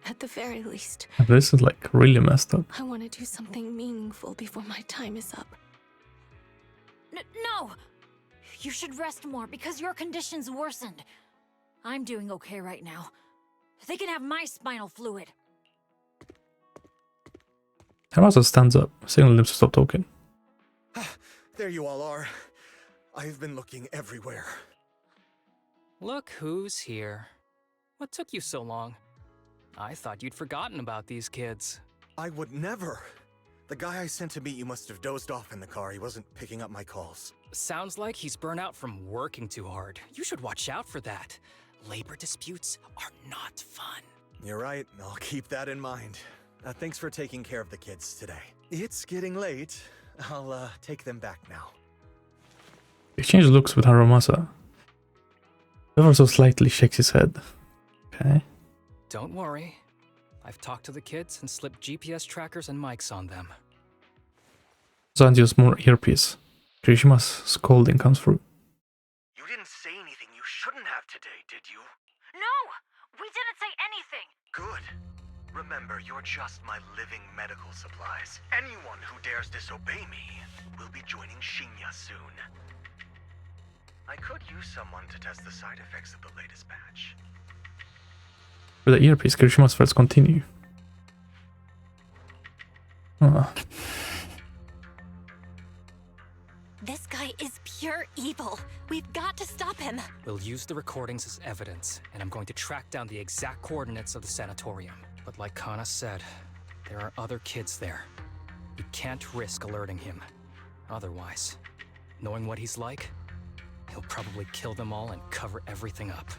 At the very least, This is like really messed up. I want to do something meaningful before my time is up. No! You should rest more because your condition's worsened. I'm doing okay right now. They can have my spinal fluid. Harumasa stands up, signaling them to stop talking. There you all are. I've been looking everywhere. Look who's here. What took you so long? I thought you'd forgotten about these kids. I would never. The guy I sent to meet you must have dozed off in the car. He wasn't picking up my calls. Sounds like he's burnt out from working too hard. You should watch out for that. Labor disputes are not fun. You're right. I'll keep that in mind. Thanks for taking care of the kids today. It's getting late. I'll take them back now. Exchange looks with Harumasa. Ever so slightly shakes his head. Okay. Don't worry. I've talked to the kids and slipped GPS trackers and mics on them. Zanjio's more earpiece. Kirishima's scolding comes through. You didn't say anything you shouldn't have today, did you? No! We didn't say anything! Good. Remember, you're just my living medical supplies. Anyone who dares disobey me will be joining Shinya soon. I could use someone to test the side effects of the latest batch. With the earpiece, Kirishima's threats continue. This guy is pure evil. We've got to stop him. We'll use the recordings as evidence, and I'm going to track down the exact coordinates of the sanatorium. But like Kana said, there are other kids there. We can't risk alerting him. Otherwise, knowing what he's like, he'll probably kill them all and cover everything up.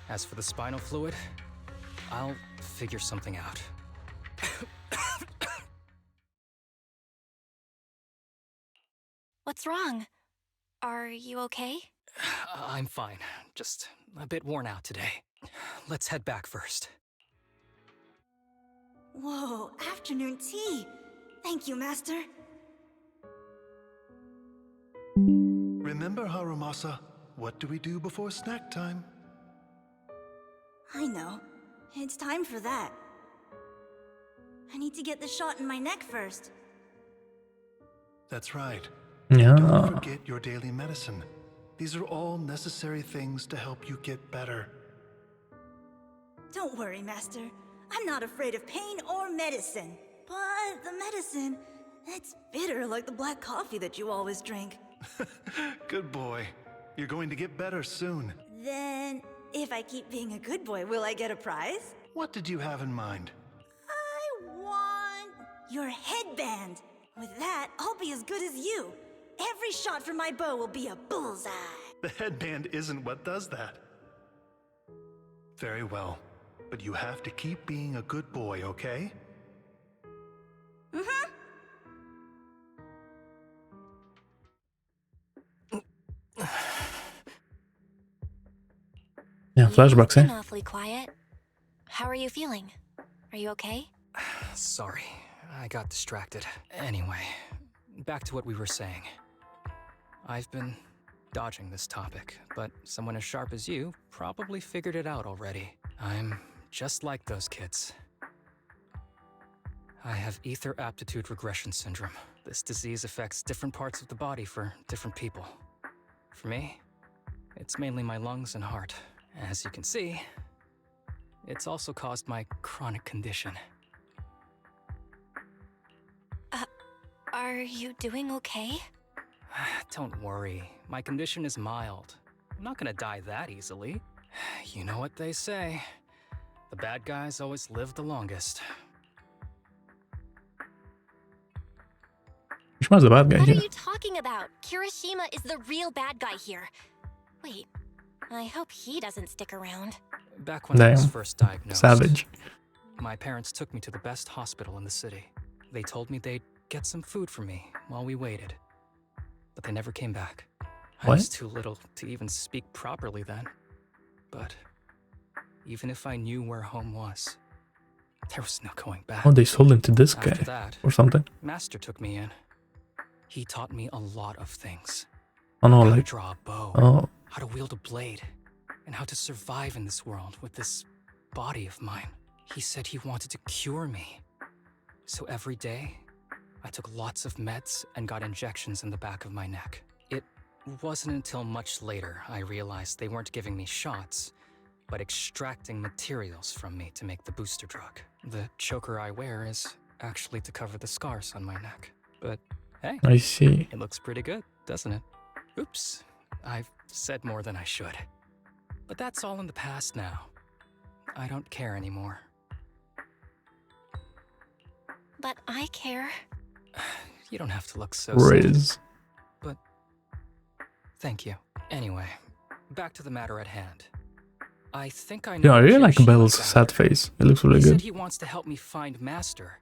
As for the spinal fluid, I'll figure something out. What's wrong? Are you okay? I'm fine. Just a bit worn out today. Let's head back first. Whoa, afternoon tea. Thank you, Master. Remember, Harumasa, what do we do before snack time? I know. It's time for that. I need to get the shot in my neck first. That's right. Yeah. Don't forget your daily medicine. These are all necessary things to help you get better. Don't worry, Master. I'm not afraid of pain or medicine. But the medicine, it's bitter like the black coffee that you always drink. Good boy. You're going to get better soon. Then, if I keep being a good boy, will I get a prize? What did you have in mind? I want your headband. With that, I'll be as good as you. Every shot from my bow will be a bullseye. The headband isn't what does that. Very well. But you have to keep being a good boy, okay? Mm-hmm. Yeah, flashbacks, You've been eh? awfully quiet. How are you feeling? Are you okay? Sorry, I got distracted. Anyway, back to what we were saying. I've been dodging this topic, but someone as sharp as you probably figured it out already. I'm just like those kids. I have ether aptitude regression syndrome. This disease affects different parts of the body for different people. For me, it's mainly my lungs and heart. As you can see, it's also caused my chronic condition. Are you doing okay? Don't worry, my condition is mild. I'm not gonna die that easily. You know what they say. The bad guys always live the longest. Kirishima's the bad guy What here. are you talking about? Kirishima is the real bad guy here. Wait, I hope he doesn't stick around. Back when I was Damn. first diagnosed, Savage. my parents took me to the best hospital in the city. They told me they'd get some food for me while we waited. But they never came back. I What? was too little to even speak properly then. But even if I knew where home was, there was no going back. Oh, they sold him to this guy After that, or something. Master took me in. He taught me a lot of things. Oh no, How to like, draw a bow, oh, how to wield a blade, and how to survive in this world with this body of mine. He said he wanted to cure me. So every day, I took lots of meds and got injections in the back of my neck. It wasn't until much later I realized they weren't giving me shots, but extracting materials from me to make the booster drug. The choker I wear is actually to cover the scars on my neck. But hey, I see. it looks pretty good, doesn't it? Oops, I've said more than I should. But that's all in the past now. I don't care anymore. But I care. You don't have to look so sad. Riz. But thank you. Anyway, back to the matter at hand. I think I know. Yeah, I really like Kirishima Bell's better. sad face. It looks really He good. said he wants to help me find Master,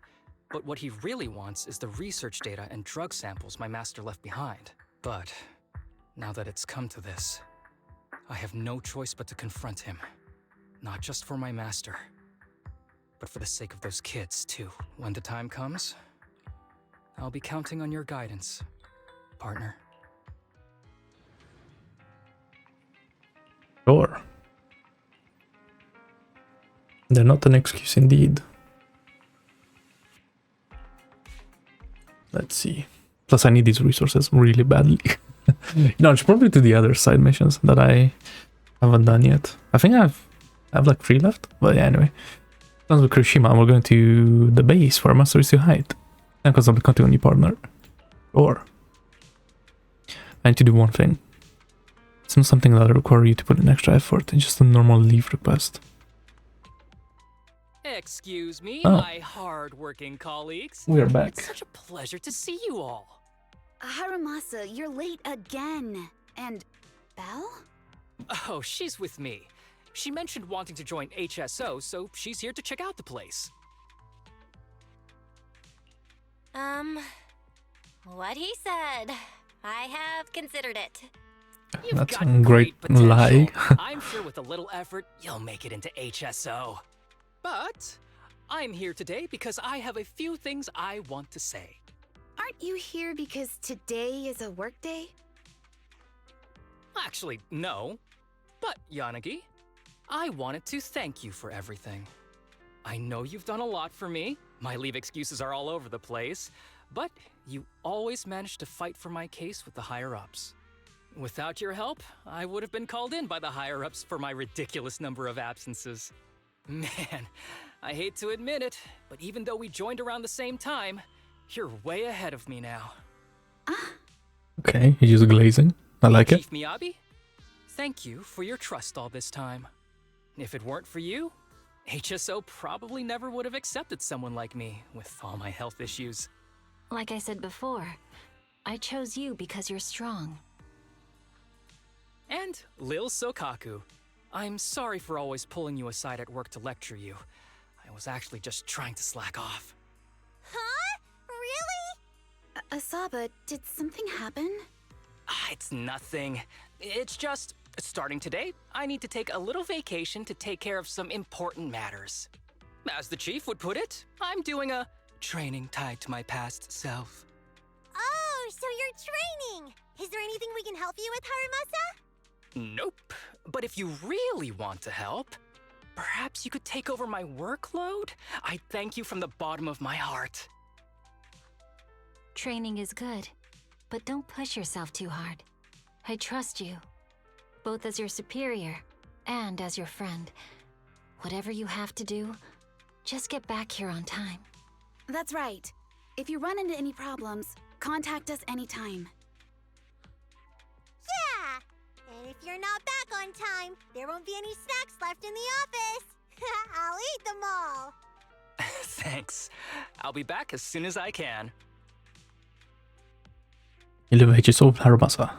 but what he really wants is the research data and drug samples my master left behind. But now that it's come to this, I have no choice but to confront him. Not just for my master, but for the sake of those kids too. When the time comes, I'll be counting on your guidance, partner. Sure. They're not an excuse indeed. Let's see. Plus I need these resources really badly. No, it's probably to the other side missions that I haven't done yet. I think I have like 3 left. But yeah, anyway. Sounds with Kirishima and we're going to the base where Master is to hide. And because I'll be counting on your partner. Or I need to do one thing. It's not something that'll require you to put in extra effort. It's just a normal leave request. Excuse me, Oh. my hard-working colleagues. We are back. It's such a pleasure to see you all. Harumasa, you're late again. And Belle? Oh, she's with me. She mentioned wanting to join HSO, so she's here to check out the place. What he said. I have considered it. You've That's got a great potential. lie. I'm sure with a little effort, you'll make it into HSO. But I'm here today because I have a few things I want to say. Aren't you here because today is a work day? Actually, no. But, Yanagi, I wanted to thank you for everything. I know you've done a lot for me. My leave excuses are all over the place. But you always managed to fight for my case with the higher-ups. Without your help, I would have been called in by the higher-ups for my ridiculous number of absences. Man, I hate to admit it, but even though we joined around the same time, you're way ahead of me now. Okay, he's just glazing. I like it. Chief Miyabi, thank you for your trust all this time. If it weren't for you, HSO probably never would have accepted someone like me with all my health issues. Like I said before, I chose you because you're strong. And Lil Sokaku, I'm sorry for always pulling you aside at work to lecture you. I was actually just trying to slack off. Huh? Really? Asaba, did something happen? It's nothing. It's just, starting today, I need to take a little vacation to take care of some important matters. As the chief would put it, I'm doing a training tied to my past self. Oh, so you're training! Is there anything we can help you with, Harumasa? Nope. But if you really want to help, perhaps you could take over my workload? I thank you from the bottom of my heart. Training is good, but don't push yourself too hard. I trust you, both as your superior and as your friend. Whatever you have to do, just get back here on time. That's right. If you run into any problems, contact us anytime. Yeah! And if you're not back on time, there won't be any snacks left in the office. I'll eat them all. Thanks. I'll be back as soon as I can. Elevated of Harumasa.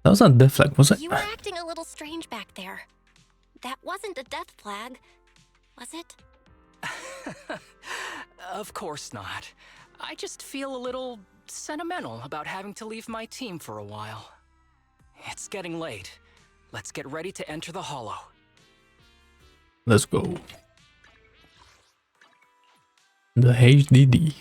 That was not a death flag, was it? You were acting a little strange back there. That wasn't a death flag, was it? Of course not. I just feel a little sentimental about having to leave my team for a while. It's getting late. Let's get ready to enter the Hollow. Let's go. The HDD.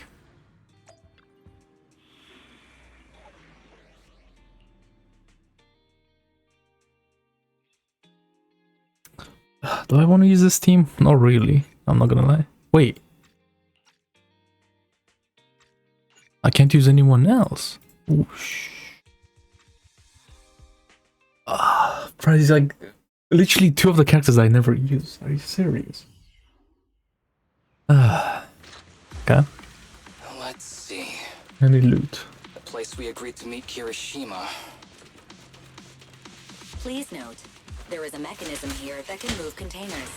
Do I want to use this team? Not really. I'm not gonna lie. Wait. I can't use anyone else. Whoosh. Prize like literally 2 of the characters I never use. Are you serious? Okay. Let's see. Any loot? The place we agreed to meet Kirishima. Please note, there is a mechanism here that can move containers.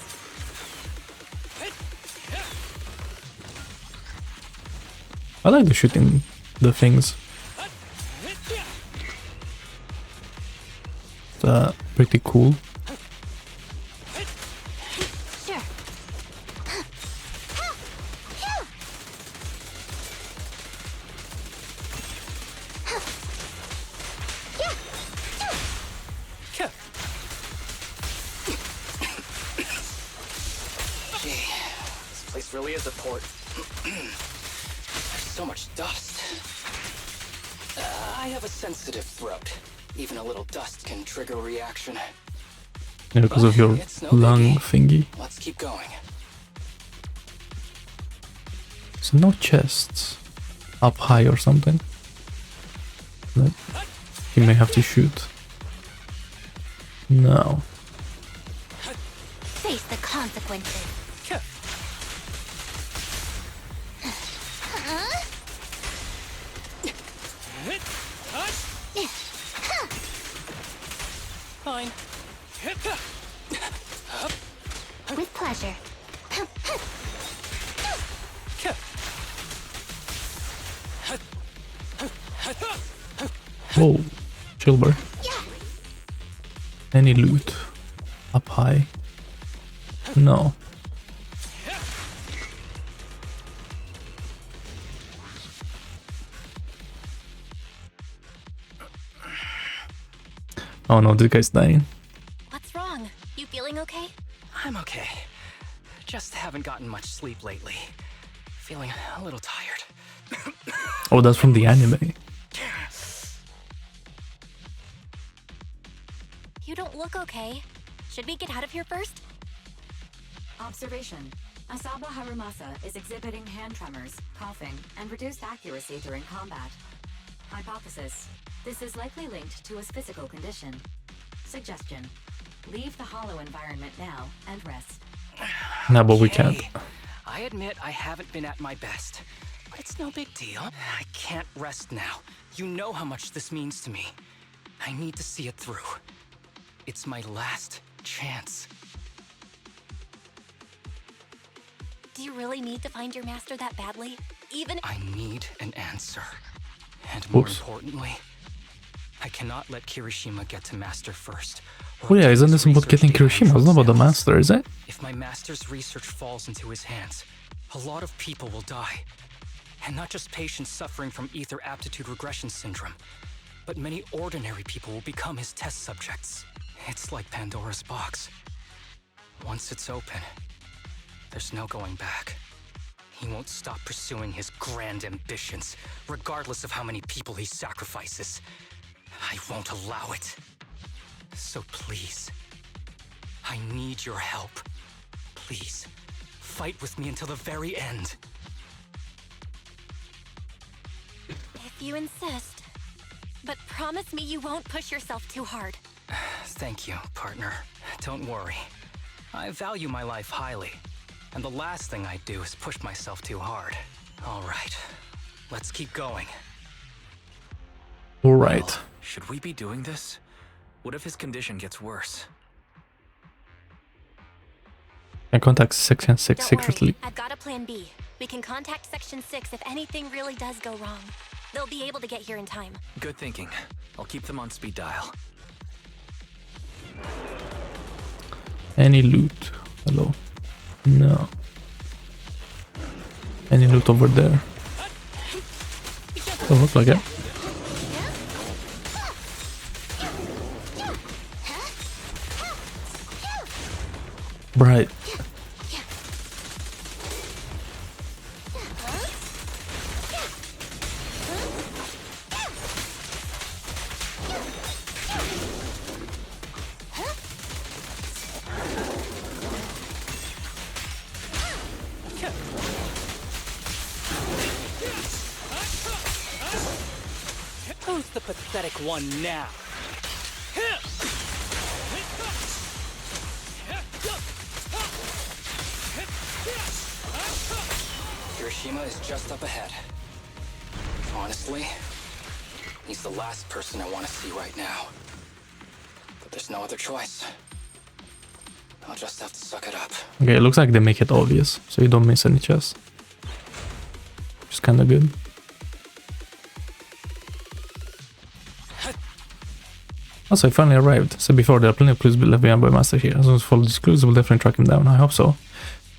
I like the shooting the things. It's pretty cool. Sure. Gee, this place really is a port. There's so much dust. I have a sensitive throat. Even a little dust can trigger a reaction. Yeah, because of your lung thingy. Let's keep going. So no chests up high or something. That you may have to shoot. No. Face the consequences. Fine. With pleasure. Whoa, Chilber. Any loot up high? No. Oh no, this guy's dying. What's wrong? You feeling okay? I'm okay. Just haven't gotten much sleep lately. Feeling a little tired. Oh, that's from the anime. You don't look okay. Should we get out of here first? Observation. Asaba Harumasa is exhibiting hand tremors, coughing, and reduced accuracy during combat. Hypothesis. This is likely linked to his physical condition. Suggestion. Leave the hollow environment now and rest. No, but we can't. I admit I haven't been at my best, but it's no big deal. I can't rest now. You know how much this means to me. I need to see it through. It's my last chance. Do you really need to find your master that badly? Even I need an answer. And more Oops. importantly, I cannot let Kirishima get to Master first. Oh yeah, isn't this about getting Kirishima? It's not about the master, is it? If my master's research falls into his hands, a lot of people will die. And not just patients suffering from ether aptitude regression syndrome, but many ordinary people will become his test subjects. It's like Pandora's box. Once it's open, there's no going back. He won't stop pursuing his grand ambitions, regardless of how many people he sacrifices. I won't allow it. So please, I need your help. Please, fight with me until the very end. if you insist. But promise me you won't push yourself too hard. Thank you, partner. Don't worry. I value my life highly, and the last thing I do is push myself too hard. All right, let's keep going. All right. Well, should we be doing this? What if his condition gets worse? And contact Section 6 Don't secretly. worry, I've got a plan B. We can contact Section 6 if anything really does go wrong. They'll be able to get here in time. Good thinking. I'll keep them on speed dial. Any loot? Hello? No. Any loot over there? Don't look like it. Right. the pathetic one now. Hiroshima is just up ahead. Honestly, he's the last person I want to see right now. But there's no other choice. I'll just have to suck it up. Okay, it looks like they make it obvious, so you don't miss any chests. Which is kind of good. Also, I finally arrived. So before, there are plenty of clues left behind by Master here. As long as we follow these clues, we'll definitely track him down. I hope so.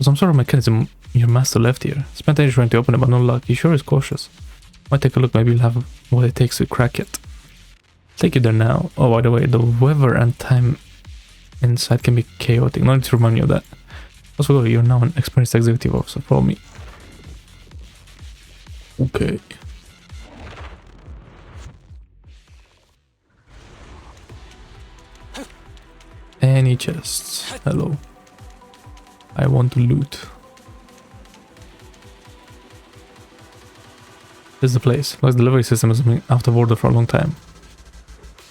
Some sort of mechanism your Master left here. Spent ages trying to open it, but no luck. He sure is cautious. Might take a look, maybe you'll have what it takes to crack it. Take you there now. Oh, by the way, the weather and time inside can be chaotic. No need to remind you of that. Also, you're now an experienced executive officer. Follow me. Okay. Any chests? Hello. I want to loot. This is the place. Like the delivery system has been out of order for a long time.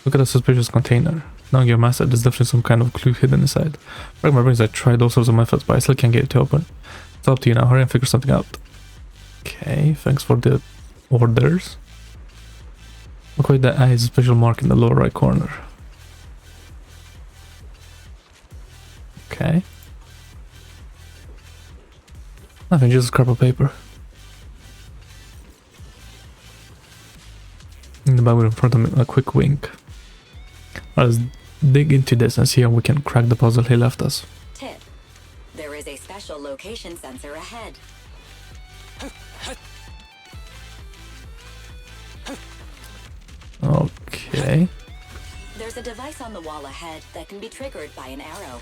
Look at the suspicious container. Knowing your master, there's definitely some kind of clue hidden inside. Break my brains, I tried all sorts of methods, but I still can't get it to open. It's up to you now. Hurry and figure something out. Okay, thanks for the orders. Look where the eye is a special mark in the lower right corner. Okay. Nothing, just a scrap of paper. In the Bible in front of me, a quick wink. Let's dig into this and see how we can crack the puzzle he left us. Tip. There is a special location sensor ahead. Okay. There's a device on the wall ahead that can be triggered by an arrow.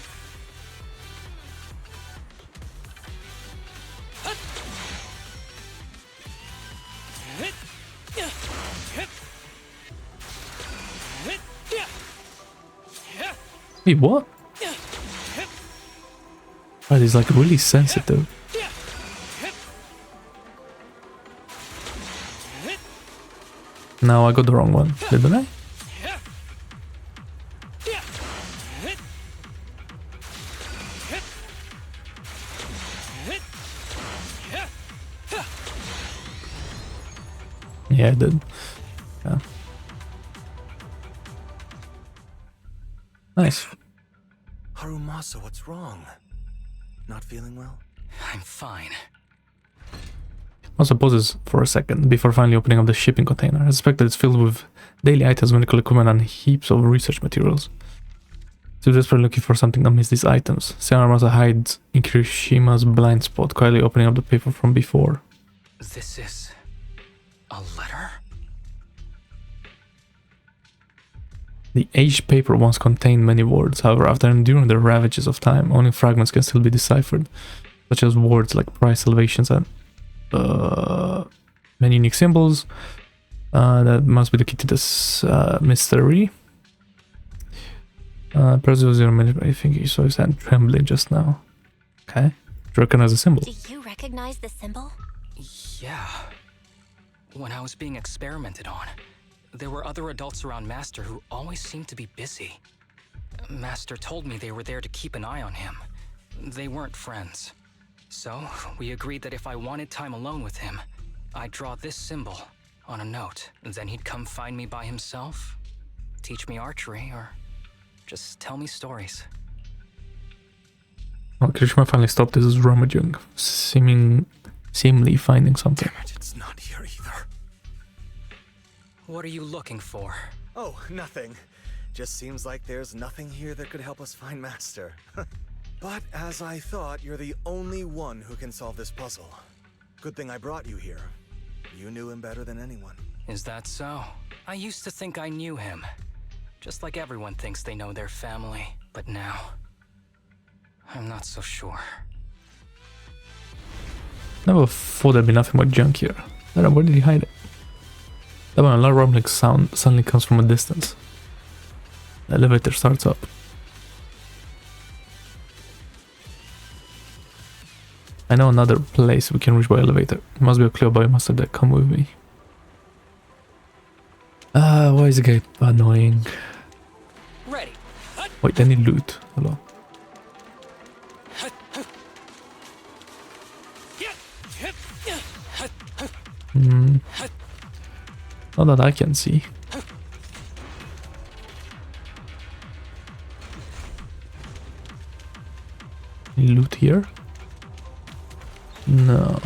Wait, what? Oh, he's like really sensitive. No, I got the wrong one, didn't I? Yeah, I did. Yeah. Nice. Harumasa, what's wrong? Not feeling well? I'm fine. Also pauses for a second before finally opening up the shipping container. I suspect that it's filled with daily items, medical equipment, and heaps of research materials. So desperately looking for something amidst these items. Harumasa hides in Kirishima's blind spot, quietly opening up the paper from before. This is a letter? The aged paper once contained many words. However, after enduring the ravages of time, only fragments can still be deciphered, such as words like price salvations and many unique symbols. That must be the key to this mystery. Press 0 I think he saw his hand trembling just now. Okay. Do you recognize the symbol? Do you recognize the symbol? Yeah. When I was being experimented on, there were other adults around Master who always seemed to be busy. Master told me they were there to keep an eye on him. They weren't friends. So, we agreed that if I wanted time alone with him, I'd draw this symbol on a note, and then he'd come find me by himself, teach me archery, or just tell me stories. Oh, Kirishima finally stopped his rummaging, seemingly finding something. Damn it, it's not here either. What are you looking for? Oh, nothing. Just seems like there's nothing here that could help us find Master. But as I thought, you're the only one who can solve this puzzle. Good thing I brought you here. You knew him better than anyone. Is that so? I used to think I knew him. Just like everyone thinks they know their family. But now, I'm not so sure. Never thought there'd be nothing but junk here. Where did he hide it? That one, a loud rumbling sound suddenly comes from a distance. The elevator starts up. I know another place we can reach by elevator. It must be a clear by master deck. Come with me. Why is the guy annoying? Ready. Wait, I need loot. Hello. Not that I can see. Any loot here? No.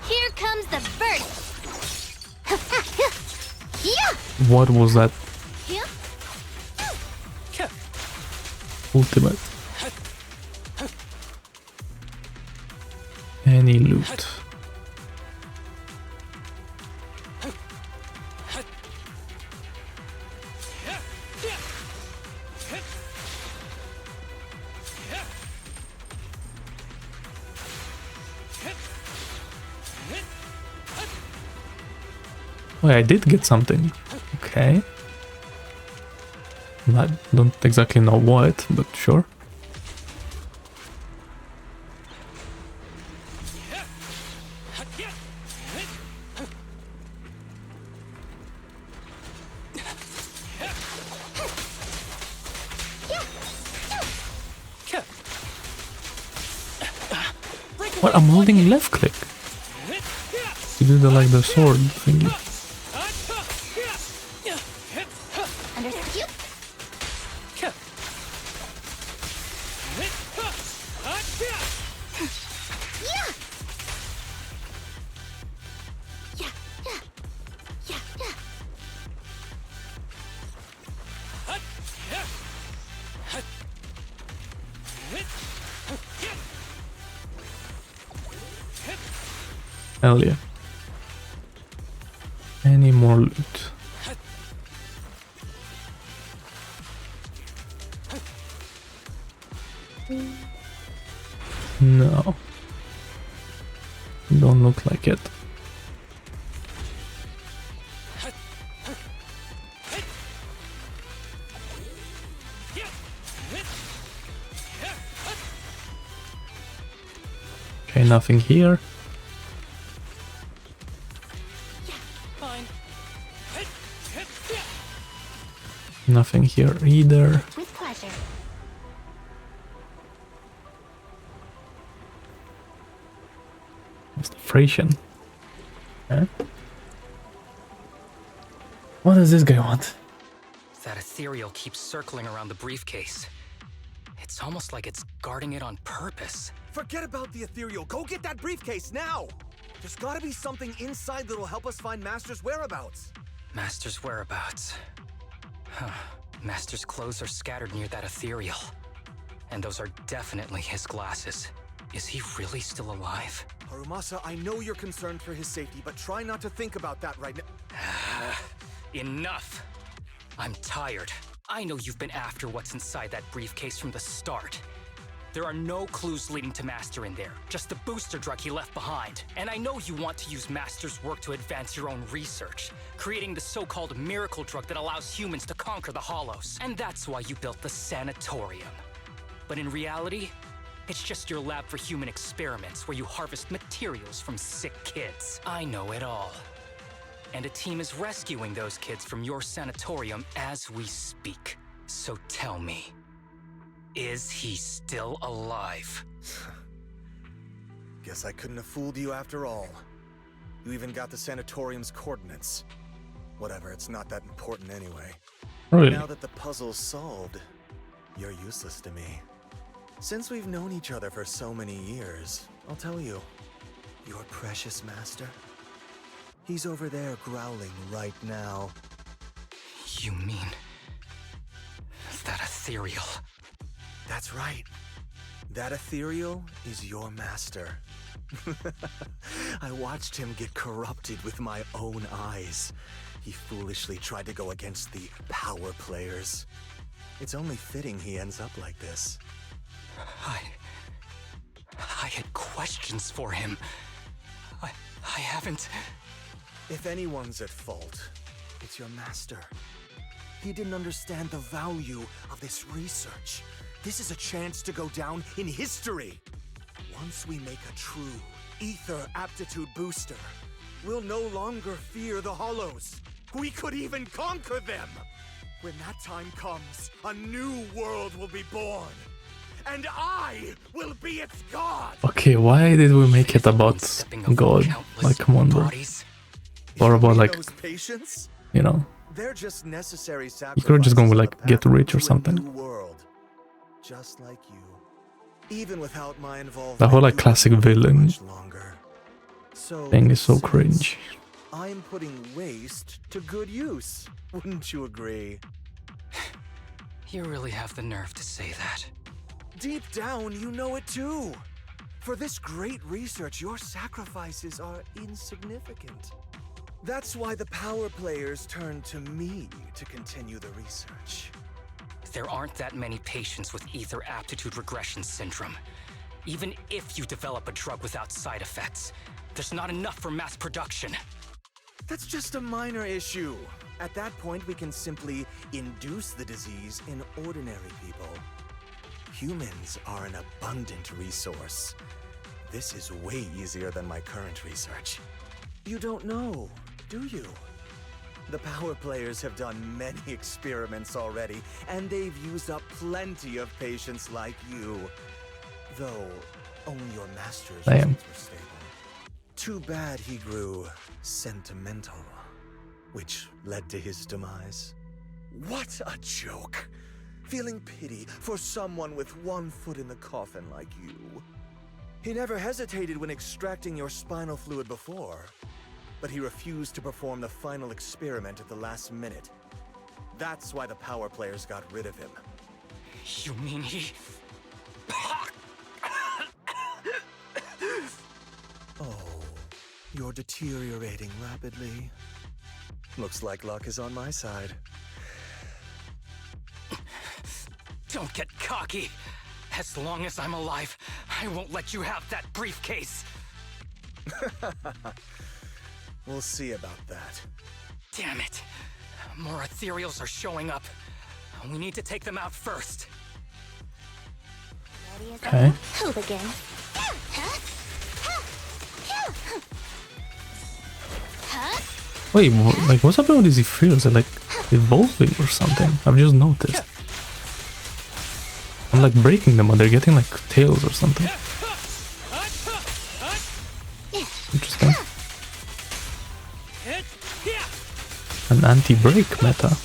Here comes the burst. What was that? Ultimate. Any loot? Oh, I did get something. Okay. I don't exactly know what, but sure. What? I'm holding left click. You do the like the sword thingy. Hell yeah. Any more loot? No. Don't look like it. Okay, nothing here. Nothing here either. With pleasure. What's the Frasian? Huh? What does this guy want? That ethereal keeps circling around the briefcase. It's almost like it's guarding it on purpose. Forget about the ethereal. Go get that briefcase now! There's gotta be something inside that'll help us find Master's whereabouts. Master's whereabouts. Huh. Master's clothes are scattered near that ethereal. And those are definitely his glasses. Is he really still alive? Harumasa, I know you're concerned for his safety, but try not to think about that right now. Enough! I'm tired. I know you've been after what's inside that briefcase from the start. There are no clues leading to Master in there, just the booster drug he left behind. And I know you want to use Master's work to advance your own research, creating the so-called miracle drug that allows humans to conquer the Hollows. And that's why you built the sanatorium. But in reality, it's just your lab for human experiments where you harvest materials from sick kids. I know it all. And a team is rescuing those kids from your sanatorium as we speak. So tell me, is he still alive? Guess I couldn't have fooled you after all. You even got the sanatorium's coordinates. Whatever, it's not that important anyway. Really? Now that the puzzle's solved, you're useless to me. Since we've known each other for so many years, I'll tell you, your precious master, he's over there growling right now. You mean that ethereal? That's right. That ethereal is your master. I watched him get corrupted with my own eyes. He foolishly tried to go against the power players. It's only fitting he ends up like this. I had questions for him. I haven't... If anyone's at fault, it's your master. He didn't understand the value of this research. This is a chance to go down in history. Once we make a true ether aptitude booster, We'll no longer fear the Hollows. We could even conquer them. When that time comes, a new world will be born. And I will be its god. Okay, why did we make it about God? Like, come on, bro. Or about, like, you know, they're just necessary you could have just gone with, like, get rich or something. Just like you. Even without my involvement, The whole, like, classic villain thing is so cringe. I'm putting waste to good use. Wouldn't you agree? You really have the nerve to say that. Deep down, you know it too. For this great research, your sacrifices are insignificant. That's why the power players turn to me to continue the research. There aren't that many patients with ether aptitude regression syndrome. Even if you develop a drug without side effects, there's not enough for mass production. That's just a minor issue. At that point, we can simply induce the disease in ordinary people. Humans are an abundant resource. This is way easier than my current research. You don't know, do you? The power players have done many experiments already, and they've used up plenty of patients like you. Though, only your master's results were stable. Too bad he grew sentimental, which led to his demise. What a joke! Feeling pity for someone with one foot in the coffin like you. He never hesitated when extracting your spinal fluid before, but he refused to perform the final experiment at the last minute. That's why the power players got rid of him. You mean he... Oh, you're deteriorating rapidly. Looks like luck is on my side. Don't get cocky. As long as I'm alive, I won't let you have that briefcase. We'll see about that. Damn it. More ethereals are showing up. We need to take them out first. Okay. Who begin? Wait, like, what's happening with these ethereals? They're, like, evolving or something. I've just noticed. I'm, like, breaking them, or they're getting, like, tails or something. Interesting. An anti-break meta.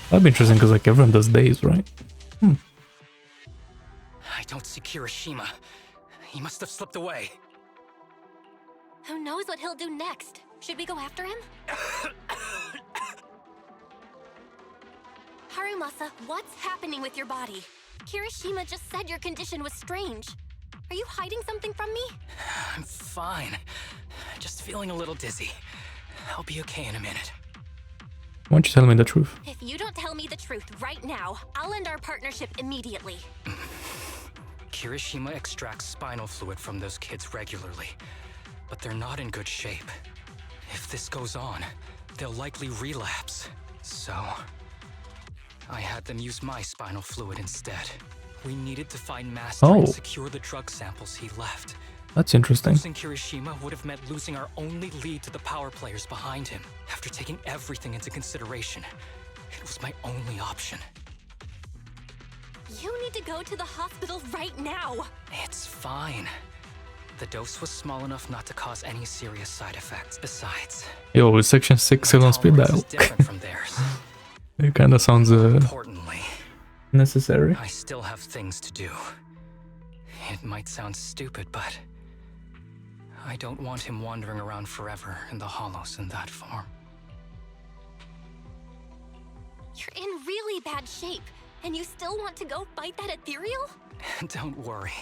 That'd be interesting because, like, everyone does days, right? I don't see Kirishima. He must have slipped away. Who knows what he'll do next? Should we go after him? Harumasa, what's happening with your body? Kirishima just said your condition was strange. Are you hiding something from me? I'm fine. Just feeling a little dizzy. I'll be okay in a minute. Why don't you tell me the truth? If you don't tell me the truth right now, I'll end our partnership immediately. Kirishima extracts spinal fluid from those kids regularly, but they're not in good shape. If this goes on, they'll likely relapse. So, I had them use my spinal fluid instead. We needed to find Master and secure the drug samples he left. That's interesting. Losing Kirishima would have meant losing our only lead to the power players behind him. After taking everything into consideration, it was my only option. You need to go to the hospital right now. It's fine. The dose was small enough not to cause any serious side effects. Besides, Yo, with section 6 still on speed dial. different from theirs. It kinda sounds Importantly, necessary. I still have things to do. It might sound stupid, but I don't want him wandering around forever in the Hollows in that form. You're in really bad shape, and you still want to go fight that ethereal? Don't worry.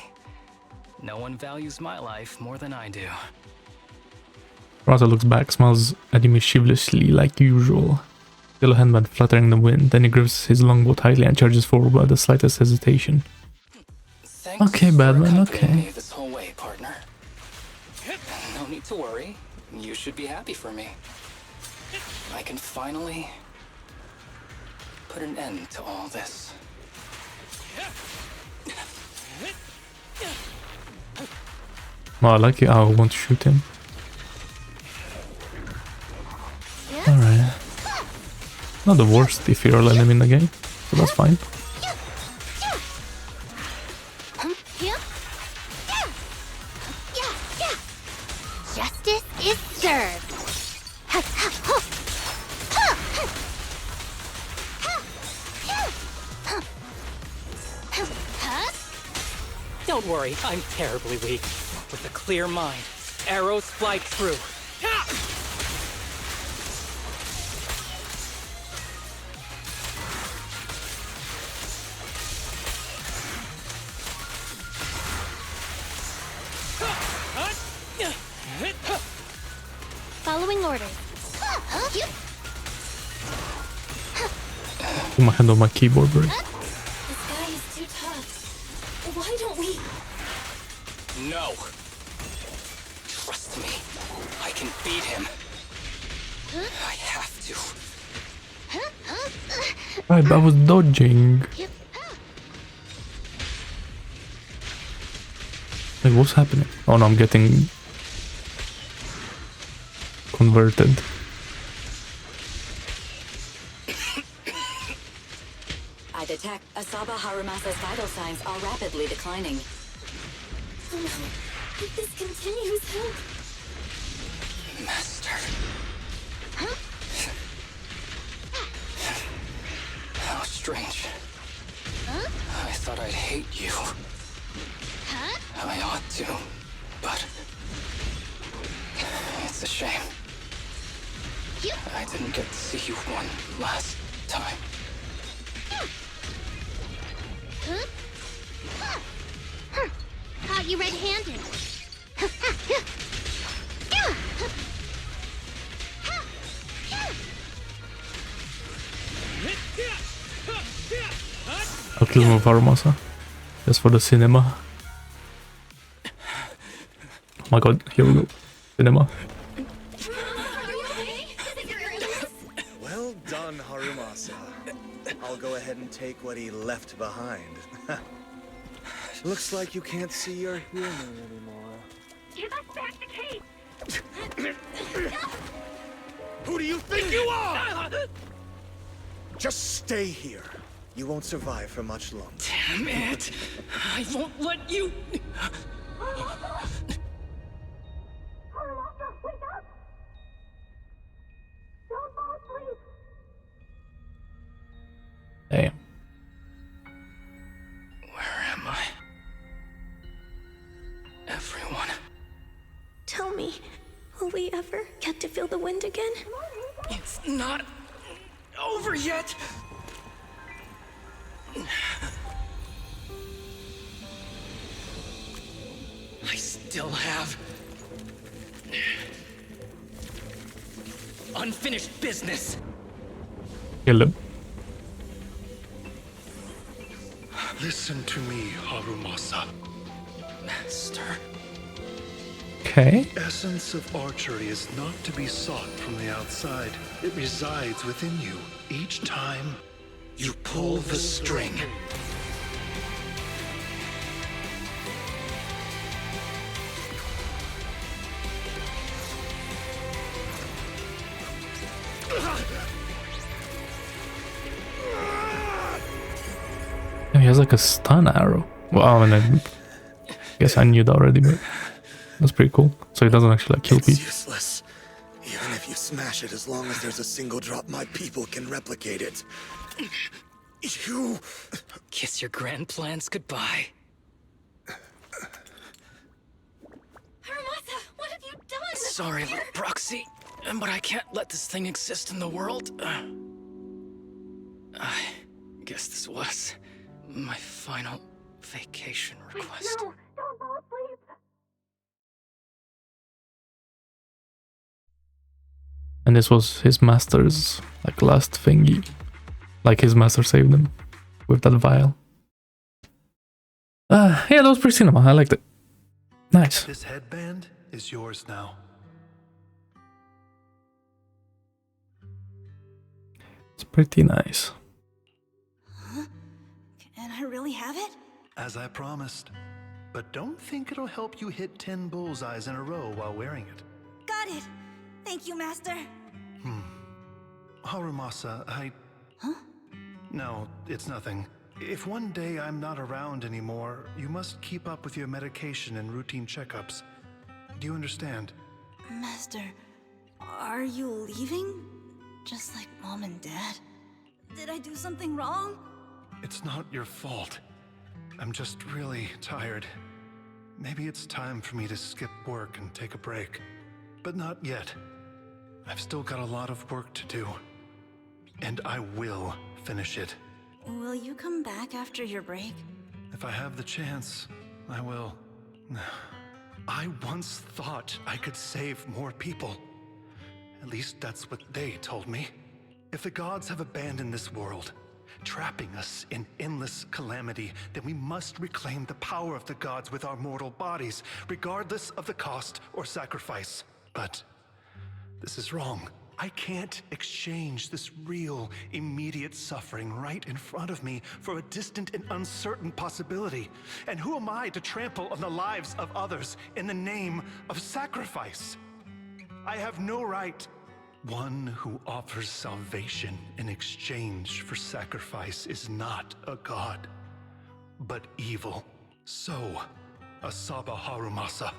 No one values my life more than I do. Rata looks back, smiles at you mischievously like usual. Yellow handband fluttering in the wind, then he grips his longbow tightly and charges forward without the slightest hesitation. Thanks okay, Batman, okay. This whole way, partner. No need to worry. You should be happy for me. I can finally put an end to all this. Oh, I like it. I want to shoot him. Alright. Not the worst ethereal enemy in the game, so that's fine. Justice is served. Don't worry, I'm terribly weak. With a clear mind, arrows fly through. Following orders. Put my hand on my keyboard, right? This guy is too tough. Why don't we? No. Trust me. I can beat him. I have to. Right, I was dodging. Wait, what's happening? Oh no, I'm getting converted. I detect Asaba Harumasa's vital signs are rapidly declining. Oh no. If this continues, help. Master. How strange. I thought I'd hate you. I ought to, but it's a shame. I didn't get to see you one last time. Caught you red-handed. I'll kill him with Harumasa. Just for the cinema. Oh my god, here we go. Cinema. Well done, Harumasa. I'll go ahead and take what he left behind. Looks like you can't see your human anymore. Give us back the cake. Who do you think you are? Just stay here. You won't survive for much longer. Damn it! I won't let you... Harumasa, wake up! Don't fall asleep. Damn. Where am I? Everyone. Tell me, will we ever get to feel the wind again? It's not over yet! I still have unfinished business. Kill him. Listen to me, Harumasa. Master. Okay. The essence of archery is not to be sought from the outside. It resides within you. Each time you pull the string. Yeah, he has like a stun arrow. Well, I mean, I guess I knew that already, but that's pretty cool. So he doesn't actually like kill It's people. useless. Even if you smash it, as long as there's a single drop, my people can replicate it. You... Kiss your grand plans goodbye. Harumasa, what have you done? Sorry, little proxy, but I can't let this thing exist in the world. I guess this was my final vacation request. No, don't fall asleep. And this was his master's like last thingy. Like his master saved him with that vial. Yeah, that was pretty cinema. I liked it. Nice. This headband is yours now. It's pretty nice. Huh? Can I really have it? As I promised. but don't think it'll help you hit 10 bullseyes in a row while wearing it. Got it. Thank you, Master. Harumasa, Huh? No, it's nothing. If one day I'm not around anymore, you must keep up with your medication and routine checkups. Do you understand? Master, are you leaving? Just like Mom and Dad? Did I do something wrong? It's not your fault. I'm just really tired. Maybe it's time for me to skip work and take a break. But not yet. I've still got a lot of work to do. And I will finish it. Will you come back after your break? If I have the chance, I will. I once thought I could save more people. At least that's what they told me. If the gods have abandoned this world, trapping us in endless calamity, then we must reclaim the power of the gods with our mortal bodies, regardless of the cost or sacrifice. But this is wrong. I can't exchange this real, immediate suffering right in front of me for a distant and uncertain possibility. And who am I to trample on the lives of others in the name of sacrifice? I have no right. One who offers salvation in exchange for sacrifice is not a god, but evil. So, Asaba Harumasa.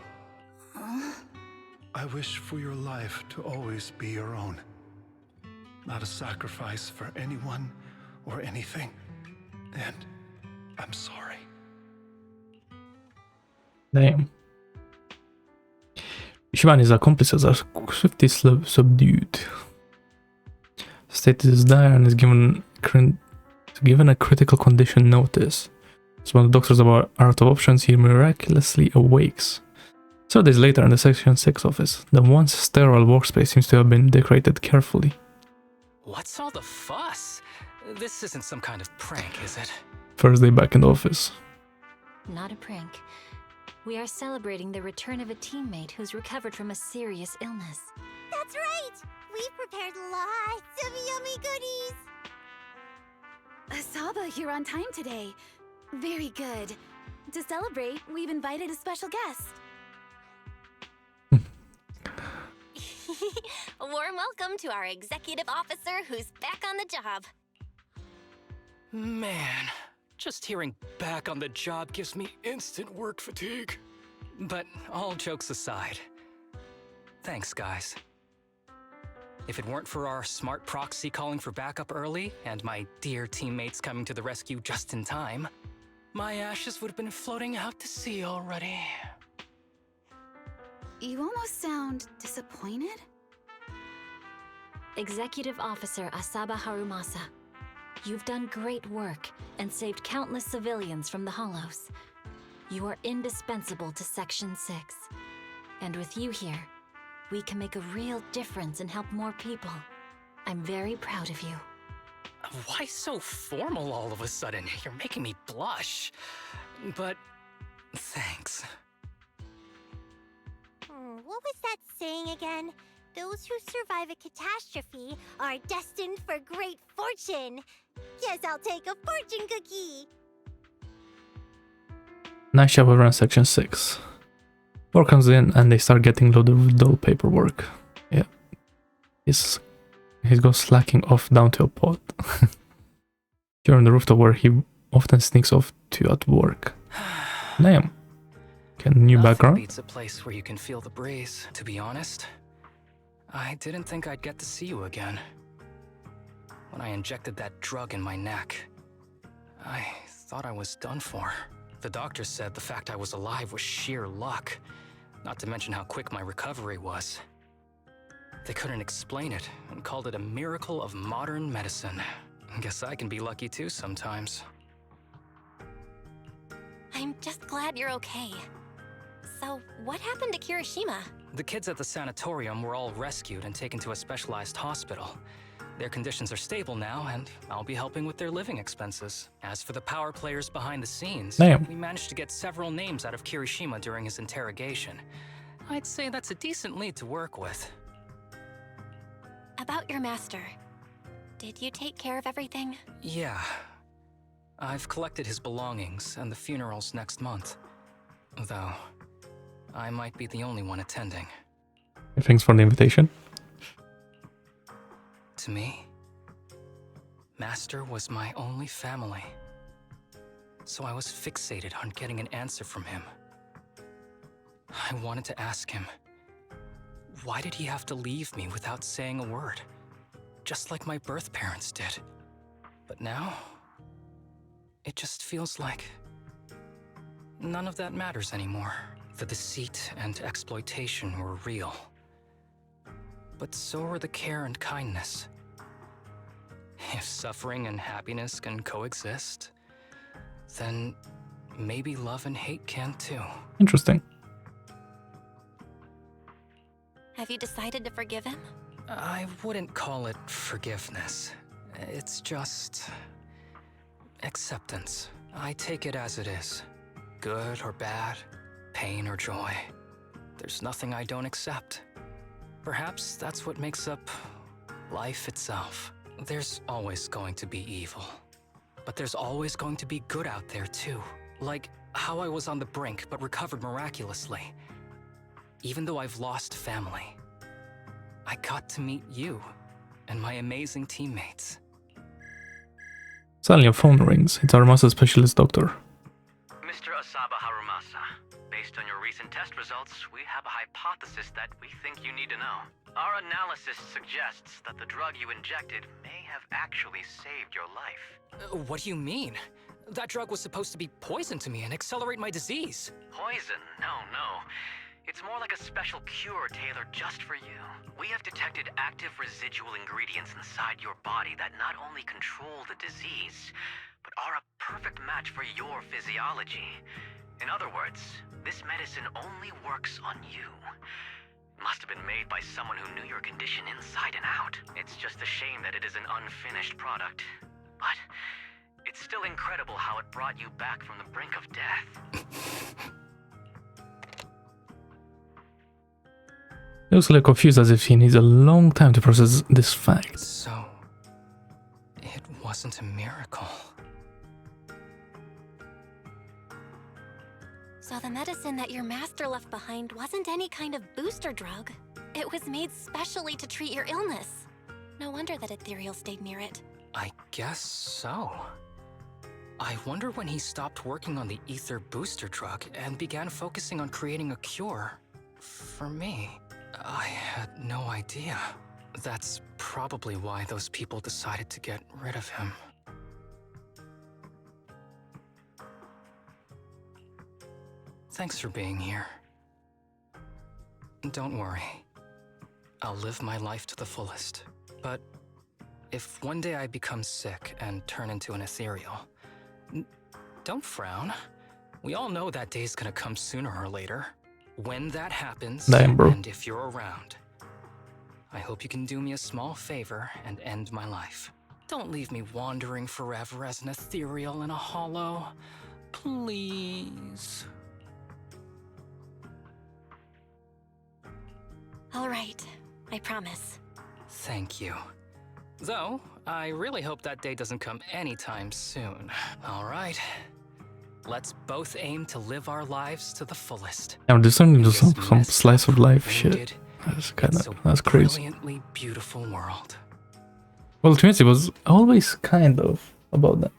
I wish for your life to always be your own. Not a sacrifice for anyone or anything. And I'm sorry. Damn. Shivani's accomplices are swiftly subdued. State is dire and is given a critical condition notice. So when the doctors are out of options, he miraculously awakes. 7 days later in the Section 6 office, the once sterile workspace seems to have been decorated carefully. What's all the fuss? This isn't some kind of prank, is it? First day back in the office. Not a prank. We are celebrating the return of a teammate who's recovered from a serious illness. That's right! We've prepared lots of yummy goodies! Asaba, you're on time today. Very good. To celebrate, we've invited a special guest. A warm welcome to our executive officer who's back on the job. Man, just hearing back on the job gives me instant work fatigue. But all jokes aside, thanks, guys. If it weren't for our smart proxy calling for backup early and my dear teammates coming to the rescue just in time, my ashes would have been floating out to sea already. You almost sound disappointed? Executive Officer Asaba Harumasa, you've done great work and saved countless civilians from the Hollows. You are indispensable to Section 6. And with you here, we can make a real difference and help more people. I'm very proud of you. Why so formal all of a sudden? You're making me blush. But thanks. What was that saying again? Those who survive a catastrophe are destined for great fortune. Yes, I'll take a fortune cookie. Night shift over on Section 6. Work comes in and they start getting loaded with dull paperwork. Yeah. He goes slacking off down to a pod. Here on the rooftop where he often sneaks off to at work. Damn. Okay, new background. Beats a place where you can feel the breeze, to be honest. I didn't think I'd get to see you again. When I injected that drug in my neck, I thought I was done for. The doctor said the fact I was alive was sheer luck, not to mention how quick my recovery was. They couldn't explain it and called it a miracle of modern medicine. Guess I can be lucky too sometimes. I'm just glad you're okay. So, what happened to Kirishima? The kids at the sanatorium were all rescued and taken to a specialized hospital. Their conditions are stable now, and I'll be helping with their living expenses. As for the power players behind the scenes, we managed to get several names out of Kirishima during his interrogation. I'd say that's a decent lead to work with. About your master. Did you take care of everything? Yeah. I've collected his belongings, and the funeral's next month. Though, I might be the only one attending. Thanks for the invitation. To me, Master was my only family. So I was fixated on getting an answer from him. I wanted to ask him, why did he have to leave me without saying a word? Just like my birth parents did. But now, it just feels like none of that matters anymore. The deceit and exploitation were real. But so are the care and kindness. If suffering and happiness can coexist, then maybe love and hate can too. Interesting. Have you decided to forgive him? I wouldn't call it forgiveness. It's just acceptance. I take it as it is. Good or bad, pain or joy. There's nothing I don't accept. Perhaps that's what makes up life itself. There's always going to be evil. But there's always going to be good out there too. Like how I was on the brink but recovered miraculously. Even though I've lost family, I got to meet you and my amazing teammates. Suddenly a phone rings. It's Harumasa specialist doctor. Mr. Asaba Harumasa, based on your recent test results, we have a hypothesis that we think you need to know. Our analysis suggests that the drug you injected may have actually saved your life. What do you mean? That drug was supposed to be poison to me and accelerate my disease. Poison? No. It's more like a special cure tailored just for you. We have detected active residual ingredients inside your body that not only control the disease, but are a perfect match for your physiology. In other words, this medicine only works on you. It must have been made by someone who knew your condition inside and out. It's just a shame that it is an unfinished product. But it's still incredible how it brought you back from the brink of death. He looks a little confused, as if he needs a long time to process this fact. So, it wasn't a miracle. So the medicine that your master left behind wasn't any kind of booster drug. It was made specially to treat your illness. No wonder that Ethereal stayed near it. I guess so. I wonder when he stopped working on the ether booster drug and began focusing on creating a cure for me. I had no idea. That's probably why those people decided to get rid of him. Thanks for being here. Don't worry. I'll live my life to the fullest. But if one day I become sick and turn into an ethereal, don't frown. We all know that day's gonna come sooner or later. When that happens, and if you're around, I hope you can do me a small favor and end my life. Don't leave me wandering forever as an ethereal in a hollow. Please. All right, I promise. Thank you. Though, I really hope that day doesn't come anytime soon. All right. Let's both aim to live our lives to the fullest. Yeah, this turning into some slice of life shit. That's crazy. Brilliantly beautiful world. Well, Trinity was always kind of about that.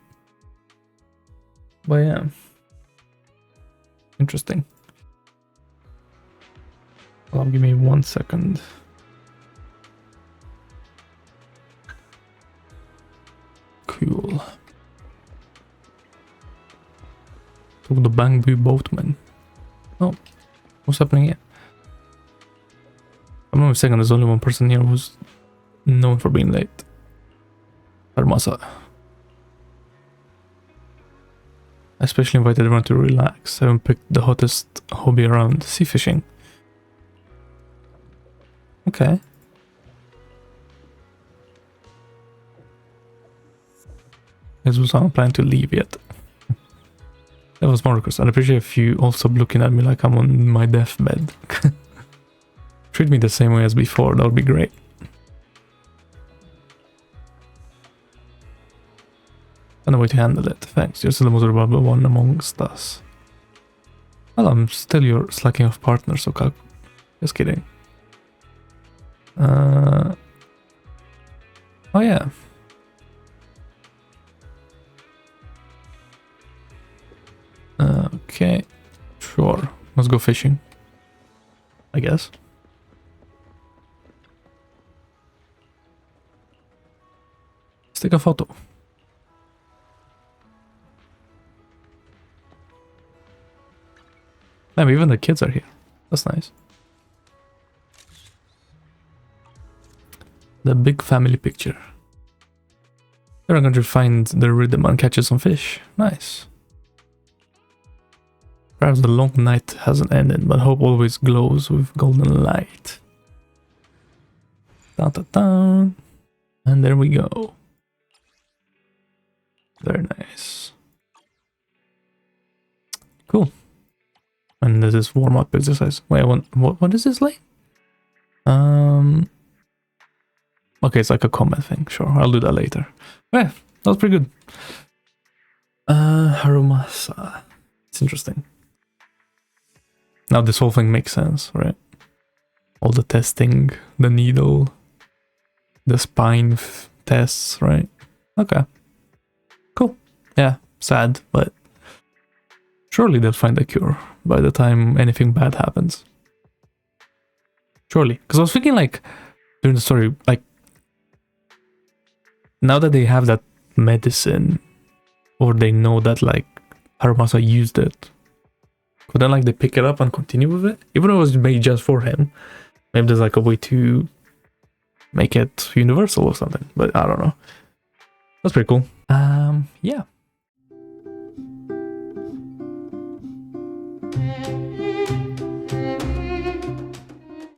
But yeah. Interesting. Well, give me 1 second. Cool. To the bamboo boatman. Oh, what's happening here? I'm not mistaken, there's only one person here who's known for being late. Harumasa. I especially invited everyone to relax. I haven't picked the hottest hobby around, sea fishing. Okay. Guess was not planning to leave yet. That was Marcus. I'd appreciate if you all stop looking at me like I'm on my deathbed. Treat me the same way as before, that would be great. And a way to handle it. Thanks, you're still the most reliable one amongst us. Well, I'm still your slacking off partner, so just kidding. Oh yeah. Okay, sure. Let's go fishing, I guess. Let's take a photo. Damn, even the kids are here. That's nice. The big family picture. They're going to find the rhythm and catch some fish. Nice. Perhaps the long night hasn't ended, but hope always glows with golden light. Dun, dun, dun. And there we go. Very nice. Cool. And this is warm-up exercise. Wait, what is this like? Okay, it's like a comment thing. Sure, I'll do that later. Yeah, that was pretty good. Harumasa. It's interesting. Now this whole thing makes sense, right? All the testing, the needle, the spine tests, right? Okay. Cool. Yeah, sad, but surely they'll find a cure by the time anything bad happens. Surely. Because I was thinking, like, during the story, like, now that they have that medicine, or they know that, like, Harumasa used it, could then, like, they pick it up and continue with it? Even though it was made just for him. Maybe there's, like, a way to make it universal or something. But I don't know. That's pretty cool. Yeah.